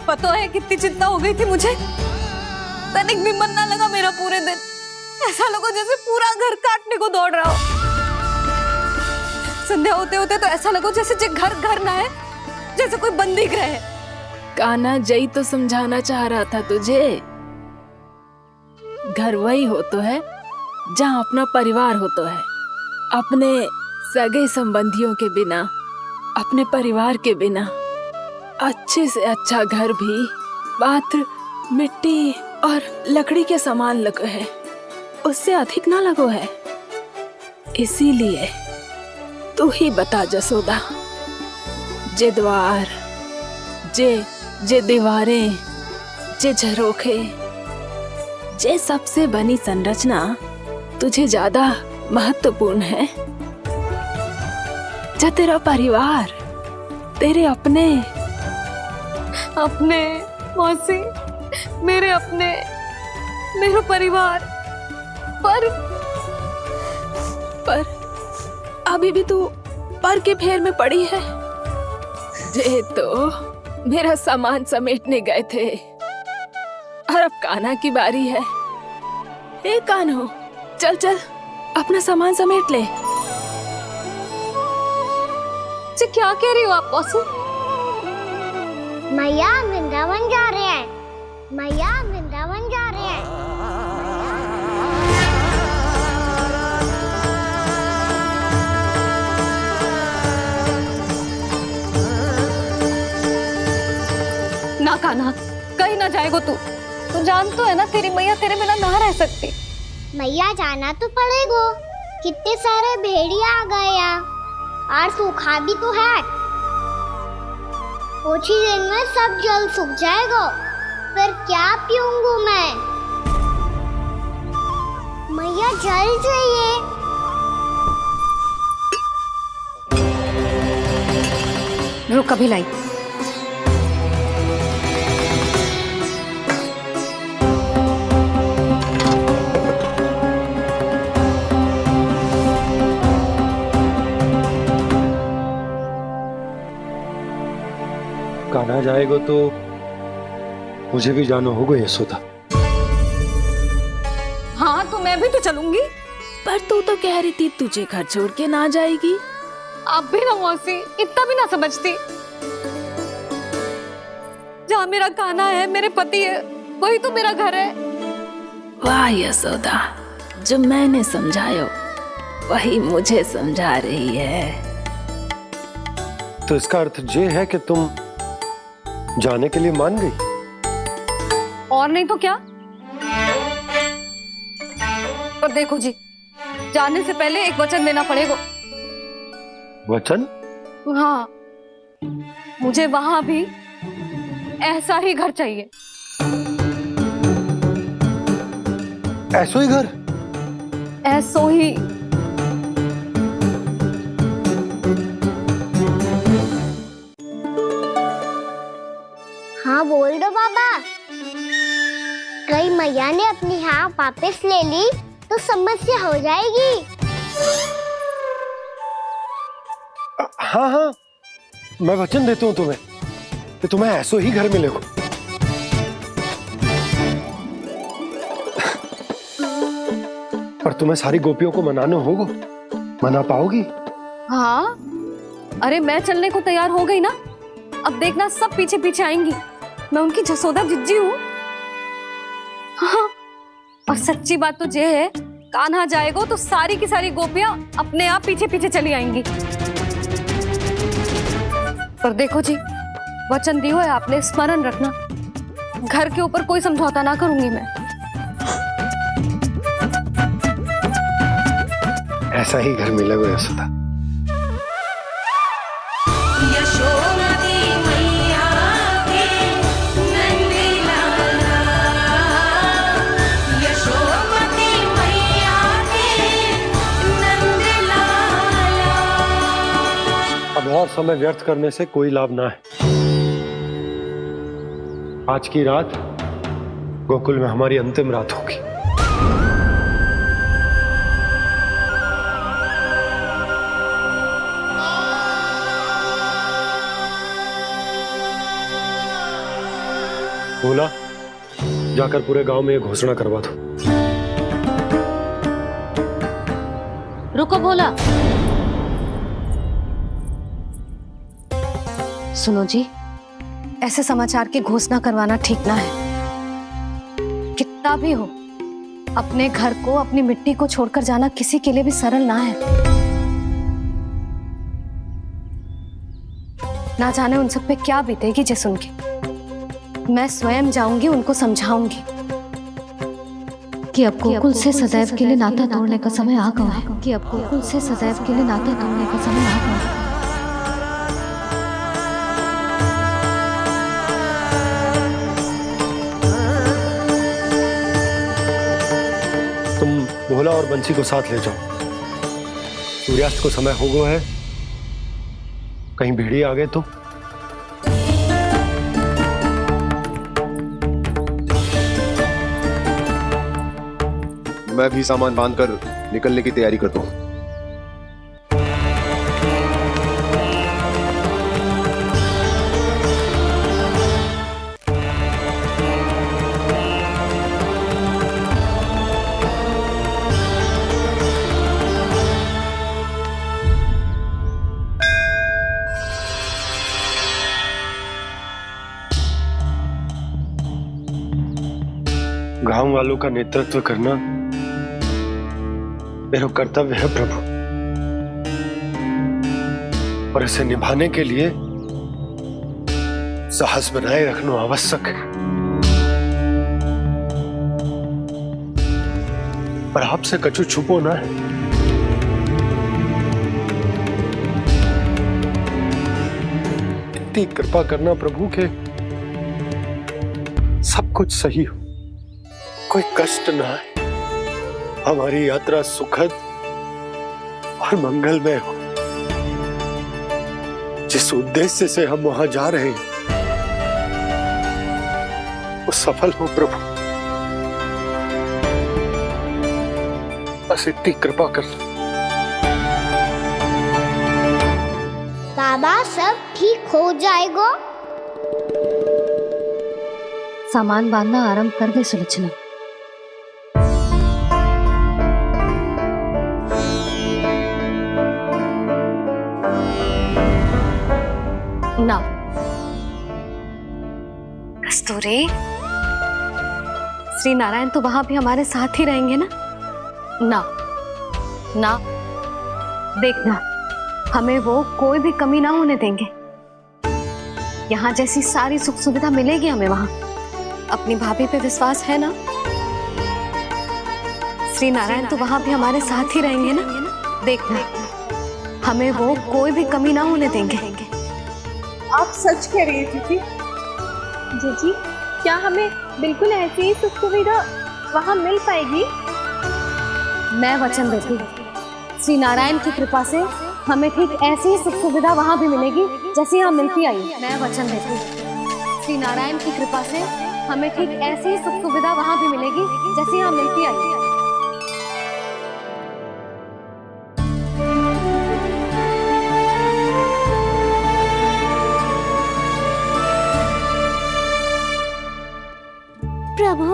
पतो है कितनी चिंता हो गई थी मुझे। तनिक भी मन ना लगा मेरा पूरे दिन। ऐसा लगा जैसे पूरा घर काटने को दौड़ रहा हो। संध्या होते होते तो ऐसा लगो जैसे जे घर घर ना है, जैसे कोई बंदी गृह है। कान्हा जई तो समझाना चाह रहा था तुझे। घर वही हो तो है जहाँ अपना परिवार हो तो है। अपने सगे संबंधियों के बिना, अपने परिवार के बिना अच्छे से अच्छा घर भी मात्र मिट्टी और लकड़ी के समान लगो है, उससे अधिक ना लगो है। इसीलिए तू ही बता जसोदा, जे द्वार, जे दीवारें, जे झरोखे, जे सबसे बनी संरचना तुझे ज्यादा महत्वपूर्ण है? जा तेरा परिवार, तेरे अपने मौसी, मेरे अपने, मेरा परिवार, पर अभी भी तू पर के फेर में पड़ी है। जे तो मेरा सामान समेटने गए थे और अब कान्हा की बारी है। ए कान्हो, चल चल अपना सामान समेट ले। जी क्या कह रही हो आप मौसी? मैया वृंदावन जा रहे हैं, मैया वृंदावन जा रहे हैं। ना कान्हा, कहीं ना जाएगो तू जान तो है ना तेरी मैया तेरे बिना ना रह सकती। मैया जाना तो पड़ेगा, कितने सारे भेड़िया आ गए यहाँ और सूखा भी तो है। कुछ ही दिन में सब जल सूख जाएगा, फिर क्या पीऊंगी मैं? मैया जल चाहिए। रुक अभी लाई। कान्हा जाएगा तो मुझे भी जाना होगा यशोदा। हाँ तो मैं भी तो चलूंगी। पर तू तो कह रही थी तुझे घर छोड़ के ना जाएगी। आप भी ना मौसी, इतना भी ना समझती। जहाँ मेरा कान्हा है, मेरे पति है, वही तो मेरा घर है। वाह यशोदा, जो मैंने समझायो वही मुझे समझा रही है। तो इसका अर्थ ये है कि तुम जाने के लिए मान गई? और नहीं तो क्या। पर देखो जी, जाने से पहले एक वचन देना पड़ेगा। वचन? हाँ, मुझे वहां भी ऐसा ही घर चाहिए। ऐसो ही घर? ऐसो ही। हाँ बोल दो बाबा। कहीं मैया ने अपनी हाँ वापस ले ली तो समस्या हो जाएगी। हाँ हाँ, मैं वचन देता हूँ तुम्हें कि तुम्हें ऐसो ही घर मिलेगा। पर तुम्हें सारी गोपियों को मनाना होगा। मना पाओगी? हाँ, अरे मैं चलने को तैयार हो गई ना। अब देखना सब पीछे पीछे आएंगी। मैं उनकी जसोदा जिज्जी हूँ। हाँ, और सच्ची बात तो ये है, कान्हा जाएगा तो सारी की सारी गोपियां अपने आप पीछे पीछे चली आएंगी। पर देखो जी, वचन दियो है आपने, स्मरण रखना। घर के ऊपर कोई समझौता ना करूंगी मैं। ऐसा ही घर मिलेगा यशोदा। अब और समय व्यर्थ करने से कोई लाभ ना है। आज की रात गोकुल में हमारी अंतिम रात होगी। बोला, जाकर पूरे गांव में ये घोषणा करवा दो। रुको भोला, सुनो जी, ऐसे समाचार की घोषणा करवाना ठीक ना है। कितना भी हो, अपने घर को, अपनी मिट्टी को छोड़कर जाना किसी के लिए भी सरल ना है। ना जाने उन सब पे क्या बीतेगी जे सुन के। मैं स्वयं जाऊंगी, उनको समझाऊंगी कि अब गोकुल से सदैव के लिए नाता तोड़ने का समय आ गया है, कि अब गोकुल से सदैव के लिए नाता तोड़ने का समय आ गया है। तुम भोला और बंसी को साथ ले जाओ। सूर्यास्त को समय हो गया है, कहीं भेड़िए आ गए तो। मैं भी सामान बांधकर निकलने की तैयारी करता हूँ। गांव वालों का नेतृत्व करना मेरा कर्तव्य है प्रभु, और इसे निभाने के लिए साहस बनाए रखना आवश्यक है। पर आपसे कछु छुपो ना है। इतनी कृपा करना प्रभु के सब कुछ सही हो, कोई कष्ट ना है, हमारी यात्रा सुखद और मंगलमय हो। जिस उद्देश्य से हम वहां जा रहे हैं वो सफल हो प्रभु, बस इतनी कृपा कर लो। बाबा सब ठीक हो जाएगा। सामान बांधना आरंभ कर दे सुलोचना। ना कस्तूरी, श्री नारायण तो वहां भी हमारे साथ ही रहेंगे ना? ना ना, देखना हमें वो कोई भी कमी ना होने देंगे। यहाँ जैसी सारी सुख सुविधा मिलेगी हमें वहां। अपनी भाभी पे विश्वास है ना? श्री नारायण तो वहां भी हमारे साथ ही रहेंगे ना? देखना हमें वो कोई भी कमी ना होने देंगे। आप सच कह रही है दीदी। जीजी, क्या हमें बिल्कुल ऐसी ही सुख सुविधा वहाँ मिल पाएगी? मैं वचन देती हूँ, श्री नारायण की कृपा से हमें ठीक ऐसी ही सुख सुविधा वहाँ भी मिलेगी जैसी यहाँ मिलती आई। मैं वचन देती हूँ, श्री नारायण की कृपा से हमें ठीक ऐसी ही सुख सुविधा वहाँ भी मिलेगी जैसी यहाँ मिलती आई। प्रभु,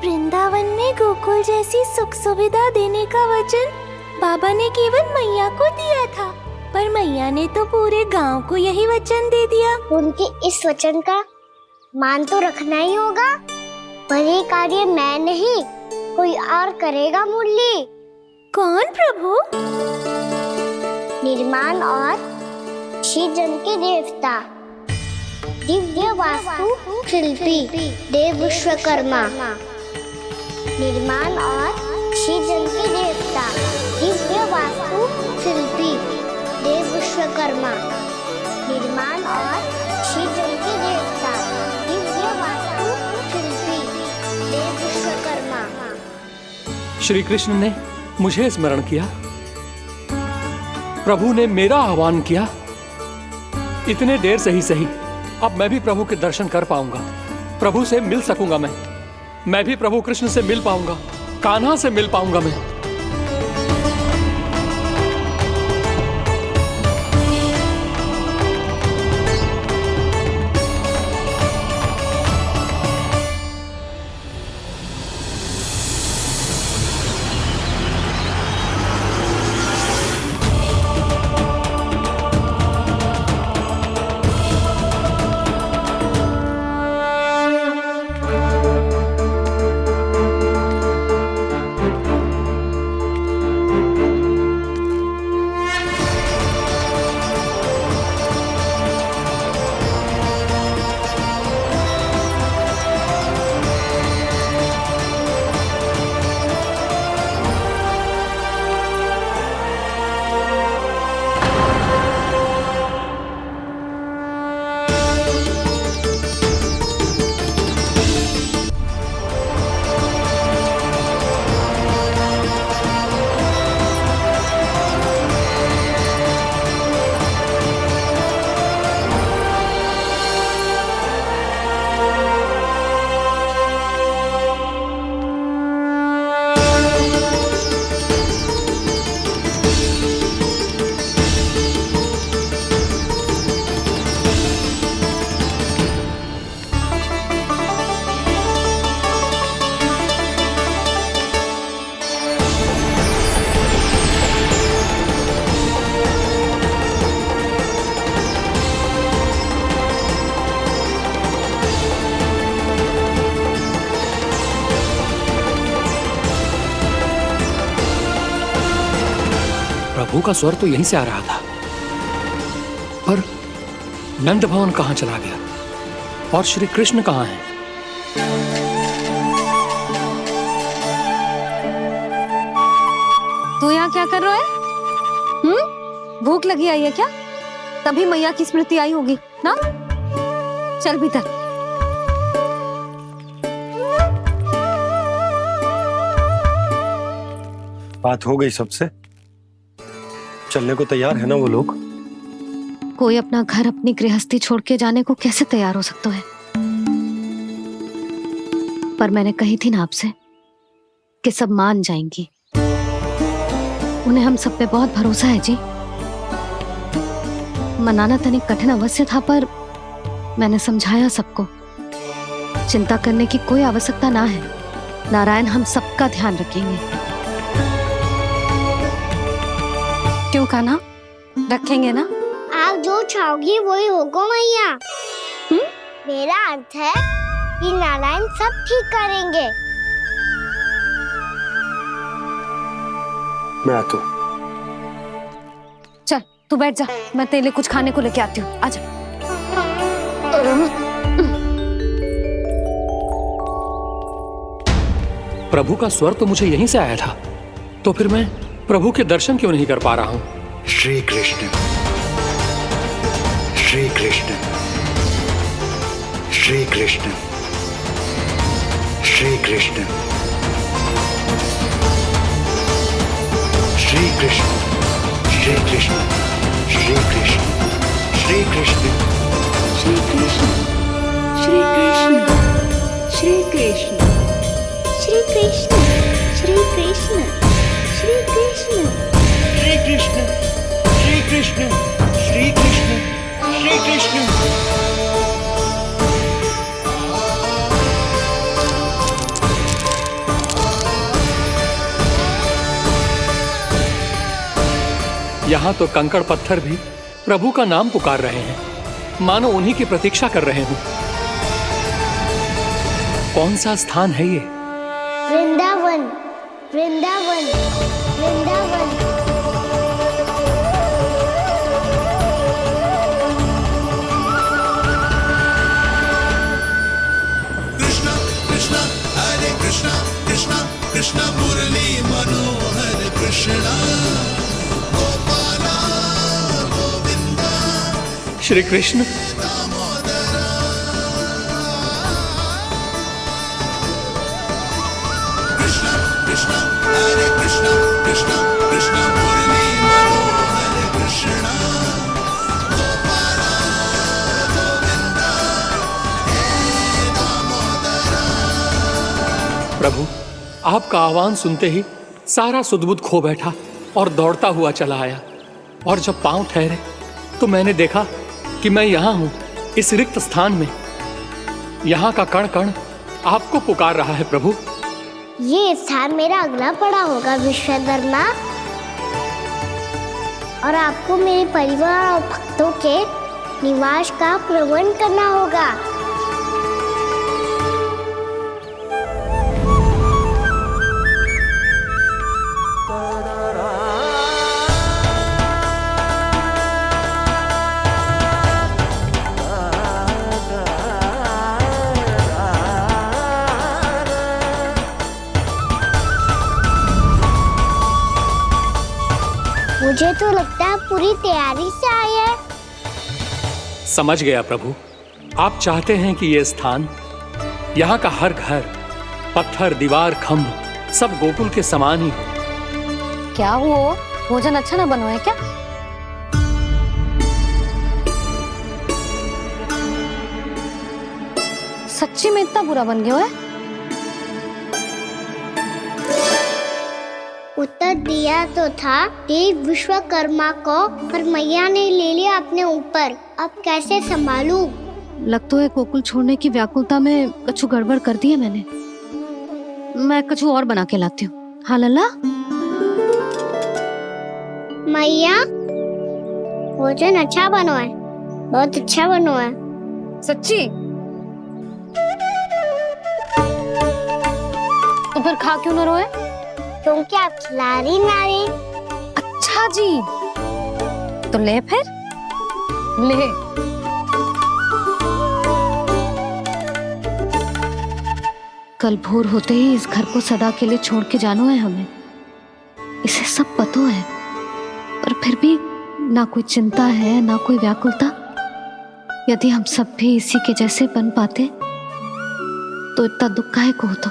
वृंदावन में गोकुल जैसी सुख सुविधा देने का वचन बाबा ने केवल मैया को दिया था, पर मैया ने तो पूरे गांव को यही वचन दे दिया। उनके इस वचन का मान तो रखना ही होगा, पर ये कार्य मैं नहीं कोई और करेगा। मुरली कौन प्रभु? निर्माण और सृजन के देवता, दिव्य वास्तु शिल्पी देव विश्वकर्मा। निर्माण और सृजन के देवता, दिव्य वास्तु शिल्पी देव विश्वकर्मा। निर्माण और सृजन के देवता, दिव्य वास्तु शिल्पी देव विश्वकर्मा। श्री कृष्ण ने मुझे स्मरण किया, प्रभु ने मेरा आह्वान किया। इतने देर से ही सही, अब मैं भी प्रभु के दर्शन कर पाऊंगा, प्रभु से मिल सकूंगा। मैं भी प्रभु कृष्ण से मिल पाऊंगा, कान्हा से मिल पाऊंगा मैं। प्रभु का स्वर तो यहीं से आ रहा था, पर नंद भवन कहाँ चला गया और श्री कृष्ण कहाँ हैं? तू यहाँ क्या कर रहा है? भूख लगी आई है क्या? तभी मैया की स्मृति आई होगी ना? चल भीतर। बात हो गई सबसे? चलने को तैयार है ना वो लोग? कोई अपना घर अपनी गृहस्थी छोड़ के जाने को कैसे तैयार हो सकता है? पर मैंने कही थी ना आपसे कि सब मान जाएंगी। उन्हें हम सब पे बहुत भरोसा है जी। मनाना तनिक कठिन अवश्य था, पर मैंने समझाया सबको। चिंता करने की कोई आवश्यकता ना है। नारायण हम सबका ध्यान रखेंगे। क्यों कान्हा, रखेंगे ना? आप जो चाहोगी वही होगा मैया। मेरा अर्थ है कि नारायण सब ठीक करेंगे। मैं आता हूं। चल तू बैठ जा, मैं तेरे लिए कुछ खाने को लेके आती हूँ। आजा। प्रभु का स्वर तो मुझे यहीं से आया था, तो फिर मैं प्रभु के दर्शन क्यों नहीं कर पा रहा हूँ? श्री कृष्ण, श्री कृष्ण, श्री कृष्ण, श्री कृष्ण, श्री कृष्ण, श्री कृष्ण, श्री कृष्ण, श्री कृष्ण, श्री कृष्ण, श्री कृष्ण, श्री कृष्ण, श्री कृष्ण, श्री कृष्ण, श्री कृष्ण, श्री कृष्ण, श्री कृष्ण, श्री कृष्ण, श्री कृष्ण। यहाँ तो कंकड़ पत्थर भी प्रभु का नाम पुकार रहे हैं, मानो उन्हीं की प्रतीक्षा कर रहे हों। कौन सा स्थान है ये? वृंदावन, वृंदावन, वृंदावन। कृष्णा कृष्णा हरे कृष्णा, कृष्णा कृष्णा मुरली मनोहर कृष्णा, गोपाला गोविंदा। श्री कृष्ण, कृष्णा कृष्णा हरे कृष्णा, कृष्णा कृष्णा मुरली मनोहर कृष्णा, गोपाला गोविंदा हे दामोदरा। प्रभु आपका आह्वान सुनते ही सारा सुध-बुध खो बैठा और दौड़ता हुआ चला आया। और जब पांव ठहरे तो मैंने देखा कि मैं यहाँ हूँ, इस रिक्त स्थान में। यहाँ का कण कण आपको पुकार रहा है प्रभु। ये स्थान मेरा अगला पड़ा होगा विश्वकर्मा, और आपको मेरे परिवार और भक्तों के निवास का प्रबंध करना होगा। मुझे तो लगता है पूरी तैयारी से आए हैं। समझ गया प्रभु, आप चाहते हैं कि ये स्थान, यहाँ का हर घर, पत्थर, दीवार, खंभ सब गोकुल के समान ही हो। क्या हुआ? भोजन अच्छा ना बना है क्या? सच्ची में इतना बुरा बन गया है? उत्तर दिया तो था देव विश्वकर्मा को, पर मैया ने ले लिया अपने ऊपर। अब कैसे संभालूं? लग तो है गोकुल छोड़ने की व्याकुलता में कछु गड़बड़ कर दी है मैंने। मैं कछु और बना के लाती हूँ। हाँ लल्ला? मैया, भोजन अच्छा बनो है, बहुत अच्छा बनो है। सच्ची? तो फिर खा क्यों न रोए? क्योंकि आप खिला रही ना रही। अच्छा था जी। तो ले फिर ले। कल भोर होते ही इस घर को सदा के लिए छोड़ के जाना है हमें, इसे सब पता है, पर फिर भी ना कोई चिंता है ना कोई व्याकुलता। यदि हम सब भी इसी के जैसे बन पाते तो इतना दुख काहे को होता।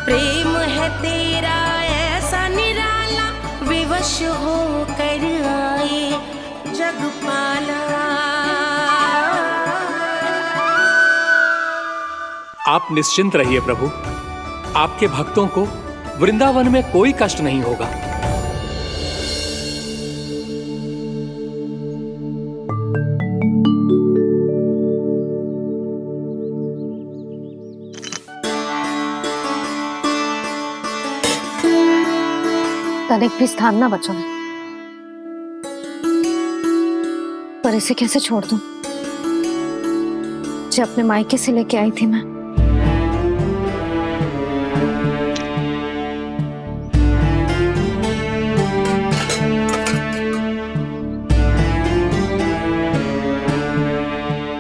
प्रेम है तेरा ऐसा निराला, विवश हो कर आए जग पाला। आप निश्चिंत रहिए प्रभु, आपके भक्तों को वृंदावन में कोई कष्ट नहीं होगा। तनिक भी स्थान ना बचो है, पर इसे कैसे छोड़ दूं जो अपने मायके से लेके आई थी मैं।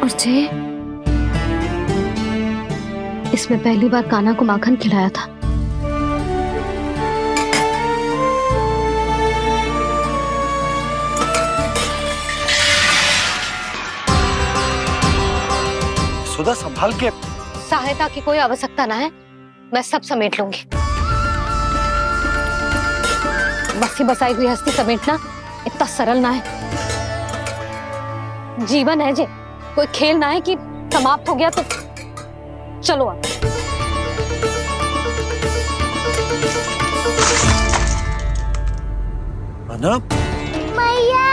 और जे इसमें पहली बार कान्हा को माखन खिलाया था। सुधा संभाल के। सहायता की कोई आवश्यकता ना है, मैं सब समेट लूंगी। बसी बसाई हुई हस्ती समेटना इतना सरल ना है। जीवन है जे, कोई खेल ना है कि समाप्त हो गया तो चलो आप। मैया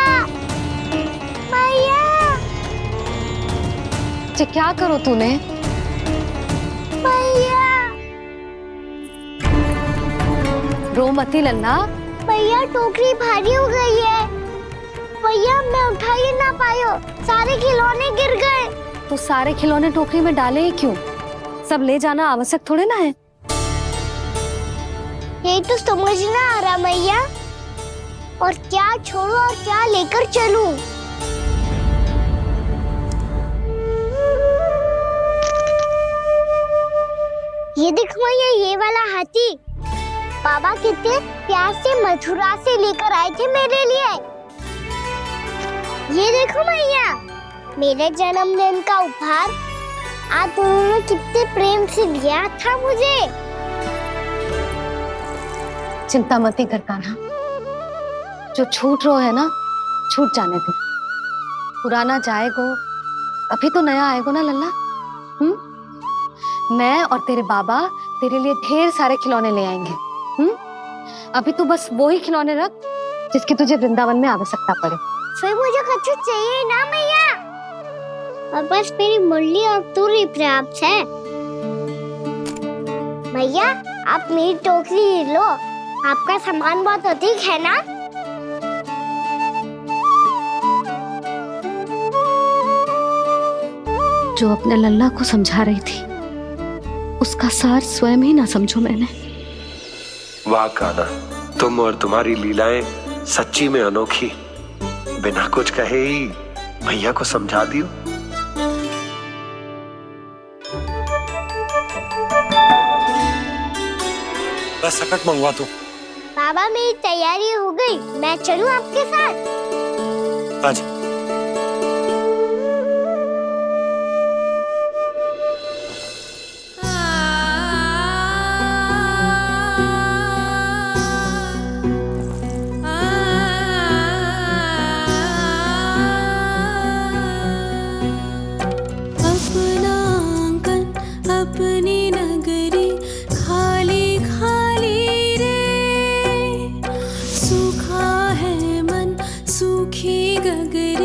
मैया जे क्या करो तूने? मैया रो मती लल्ला। भैया टोकरी भारी हो गई है, भैया मैं उठा ही ना पायो, सारे खिलौने गिर गए। तो सारे खिलौने टोकरी में डाले ही क्यों? सब ले जाना आवश्यक थोड़े ना है। यही तो समझ ना आ रहा मैया, और क्या छोड़ू और क्या लेकर चलूं? ये देख मैया, ये वाला हाथी बाबा कितने प्यार से मथुरा से लेकर आए थे मेरे लिए। ये देखो मैया, मेरे जन्मदिन का उपहार आप उन्होंने कितने प्रेम से दिया था मुझे। चिंता मत कर कान्हा, जो छूट रो है ना छूट जाने दे। पुराना जाएगो, अभी तो नया आएगो ना लल्ला। मैं और तेरे बाबा तेरे लिए ढेर सारे खिलौने ले आएंगे। अभी तू बस वो ही खिलौने रख जिसकी तुझे वृंदावन में आवश्यकता पड़े। फिर मुझे कुछ चाहिए ना मैया, और बस मेरी मुरली और तुरी पर्याप्त है। भैया आप मेरी टोकरी लो, आपका सामान बहुत अधिक है ना। जो अपने लल्ला को समझा रही थी उसका सार स्वयं ही ना समझो मैंने। वाह कान्हा, तुम और तुम्हारी लीलाएं सच्ची में अनोखी। बिना कुछ कहे ही भैया को समझा दियो। बस सकट मंगवा दो। बाबा मेरी तैयारी हो गई, मैं चलूं आपके साथ? आजा। अपना आंगन अपनी नगरी खाली खाली रे, सूखा है मन सूखी गगरी।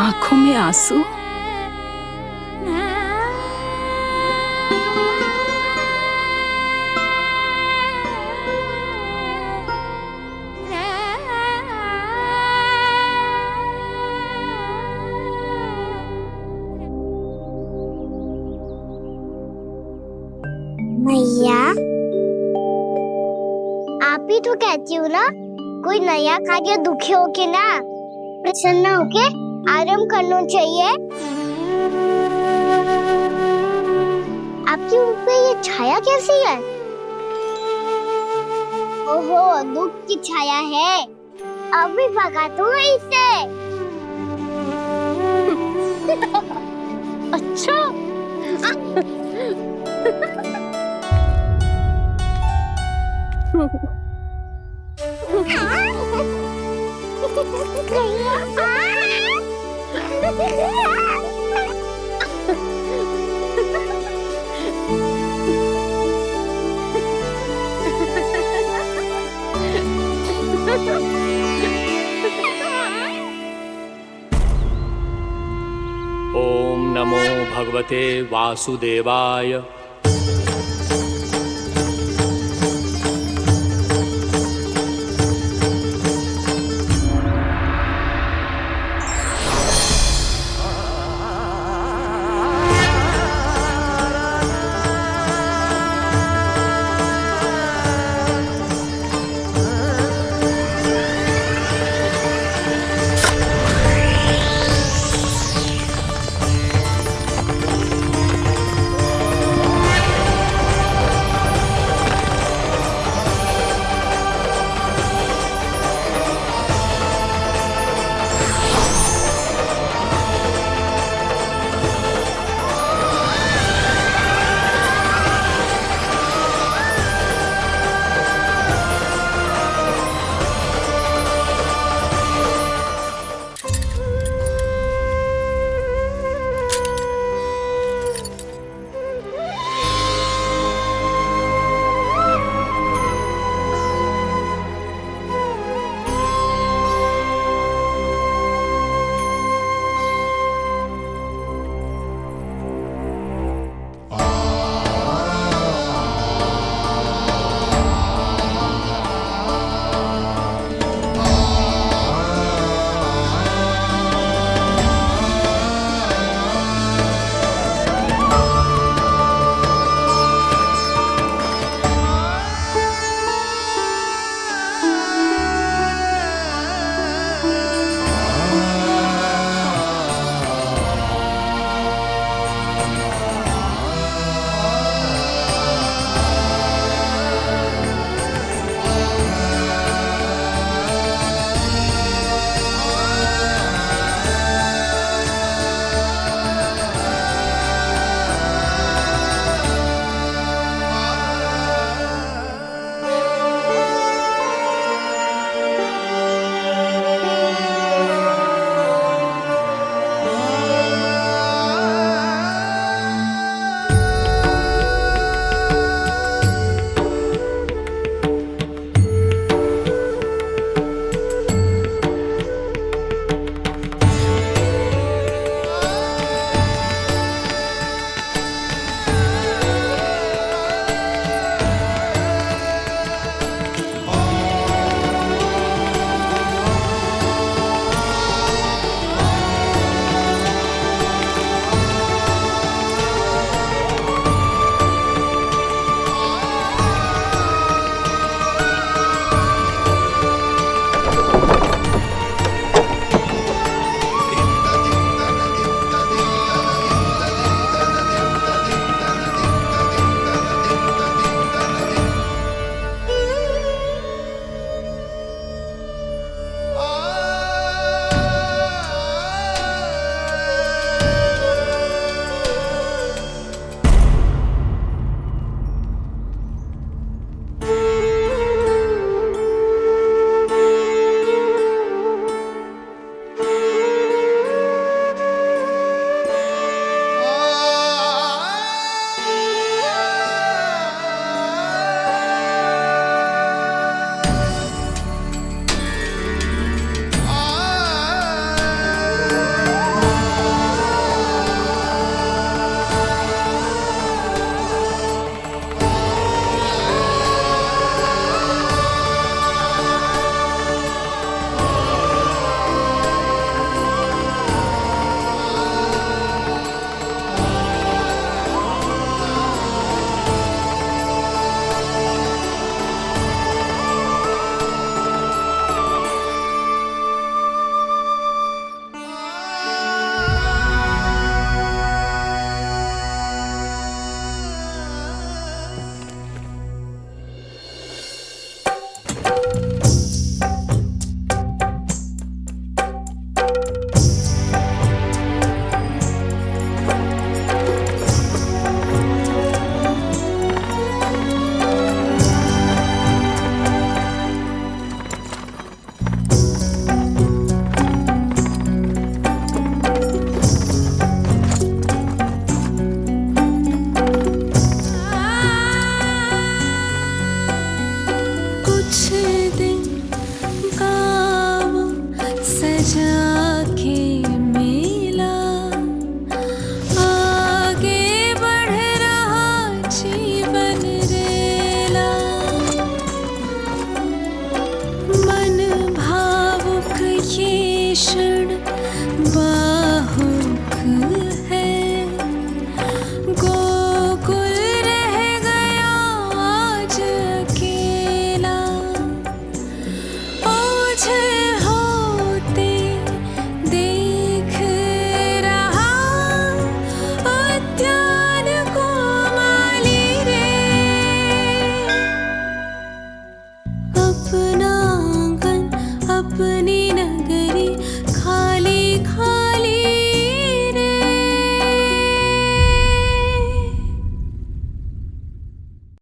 आंखों में आंसू। मैया, आप ही तो कहती हो ना, कोई नया कार्य दुखी होके ना प्रसन्न होके आराम करना चाहिए। आपके मुंह पे ये छाया कैसी है? ओहो, दुख की छाया है। अभी भगा दो इसे। अच्छा। ओम नमो भगवते वासुदेवाय।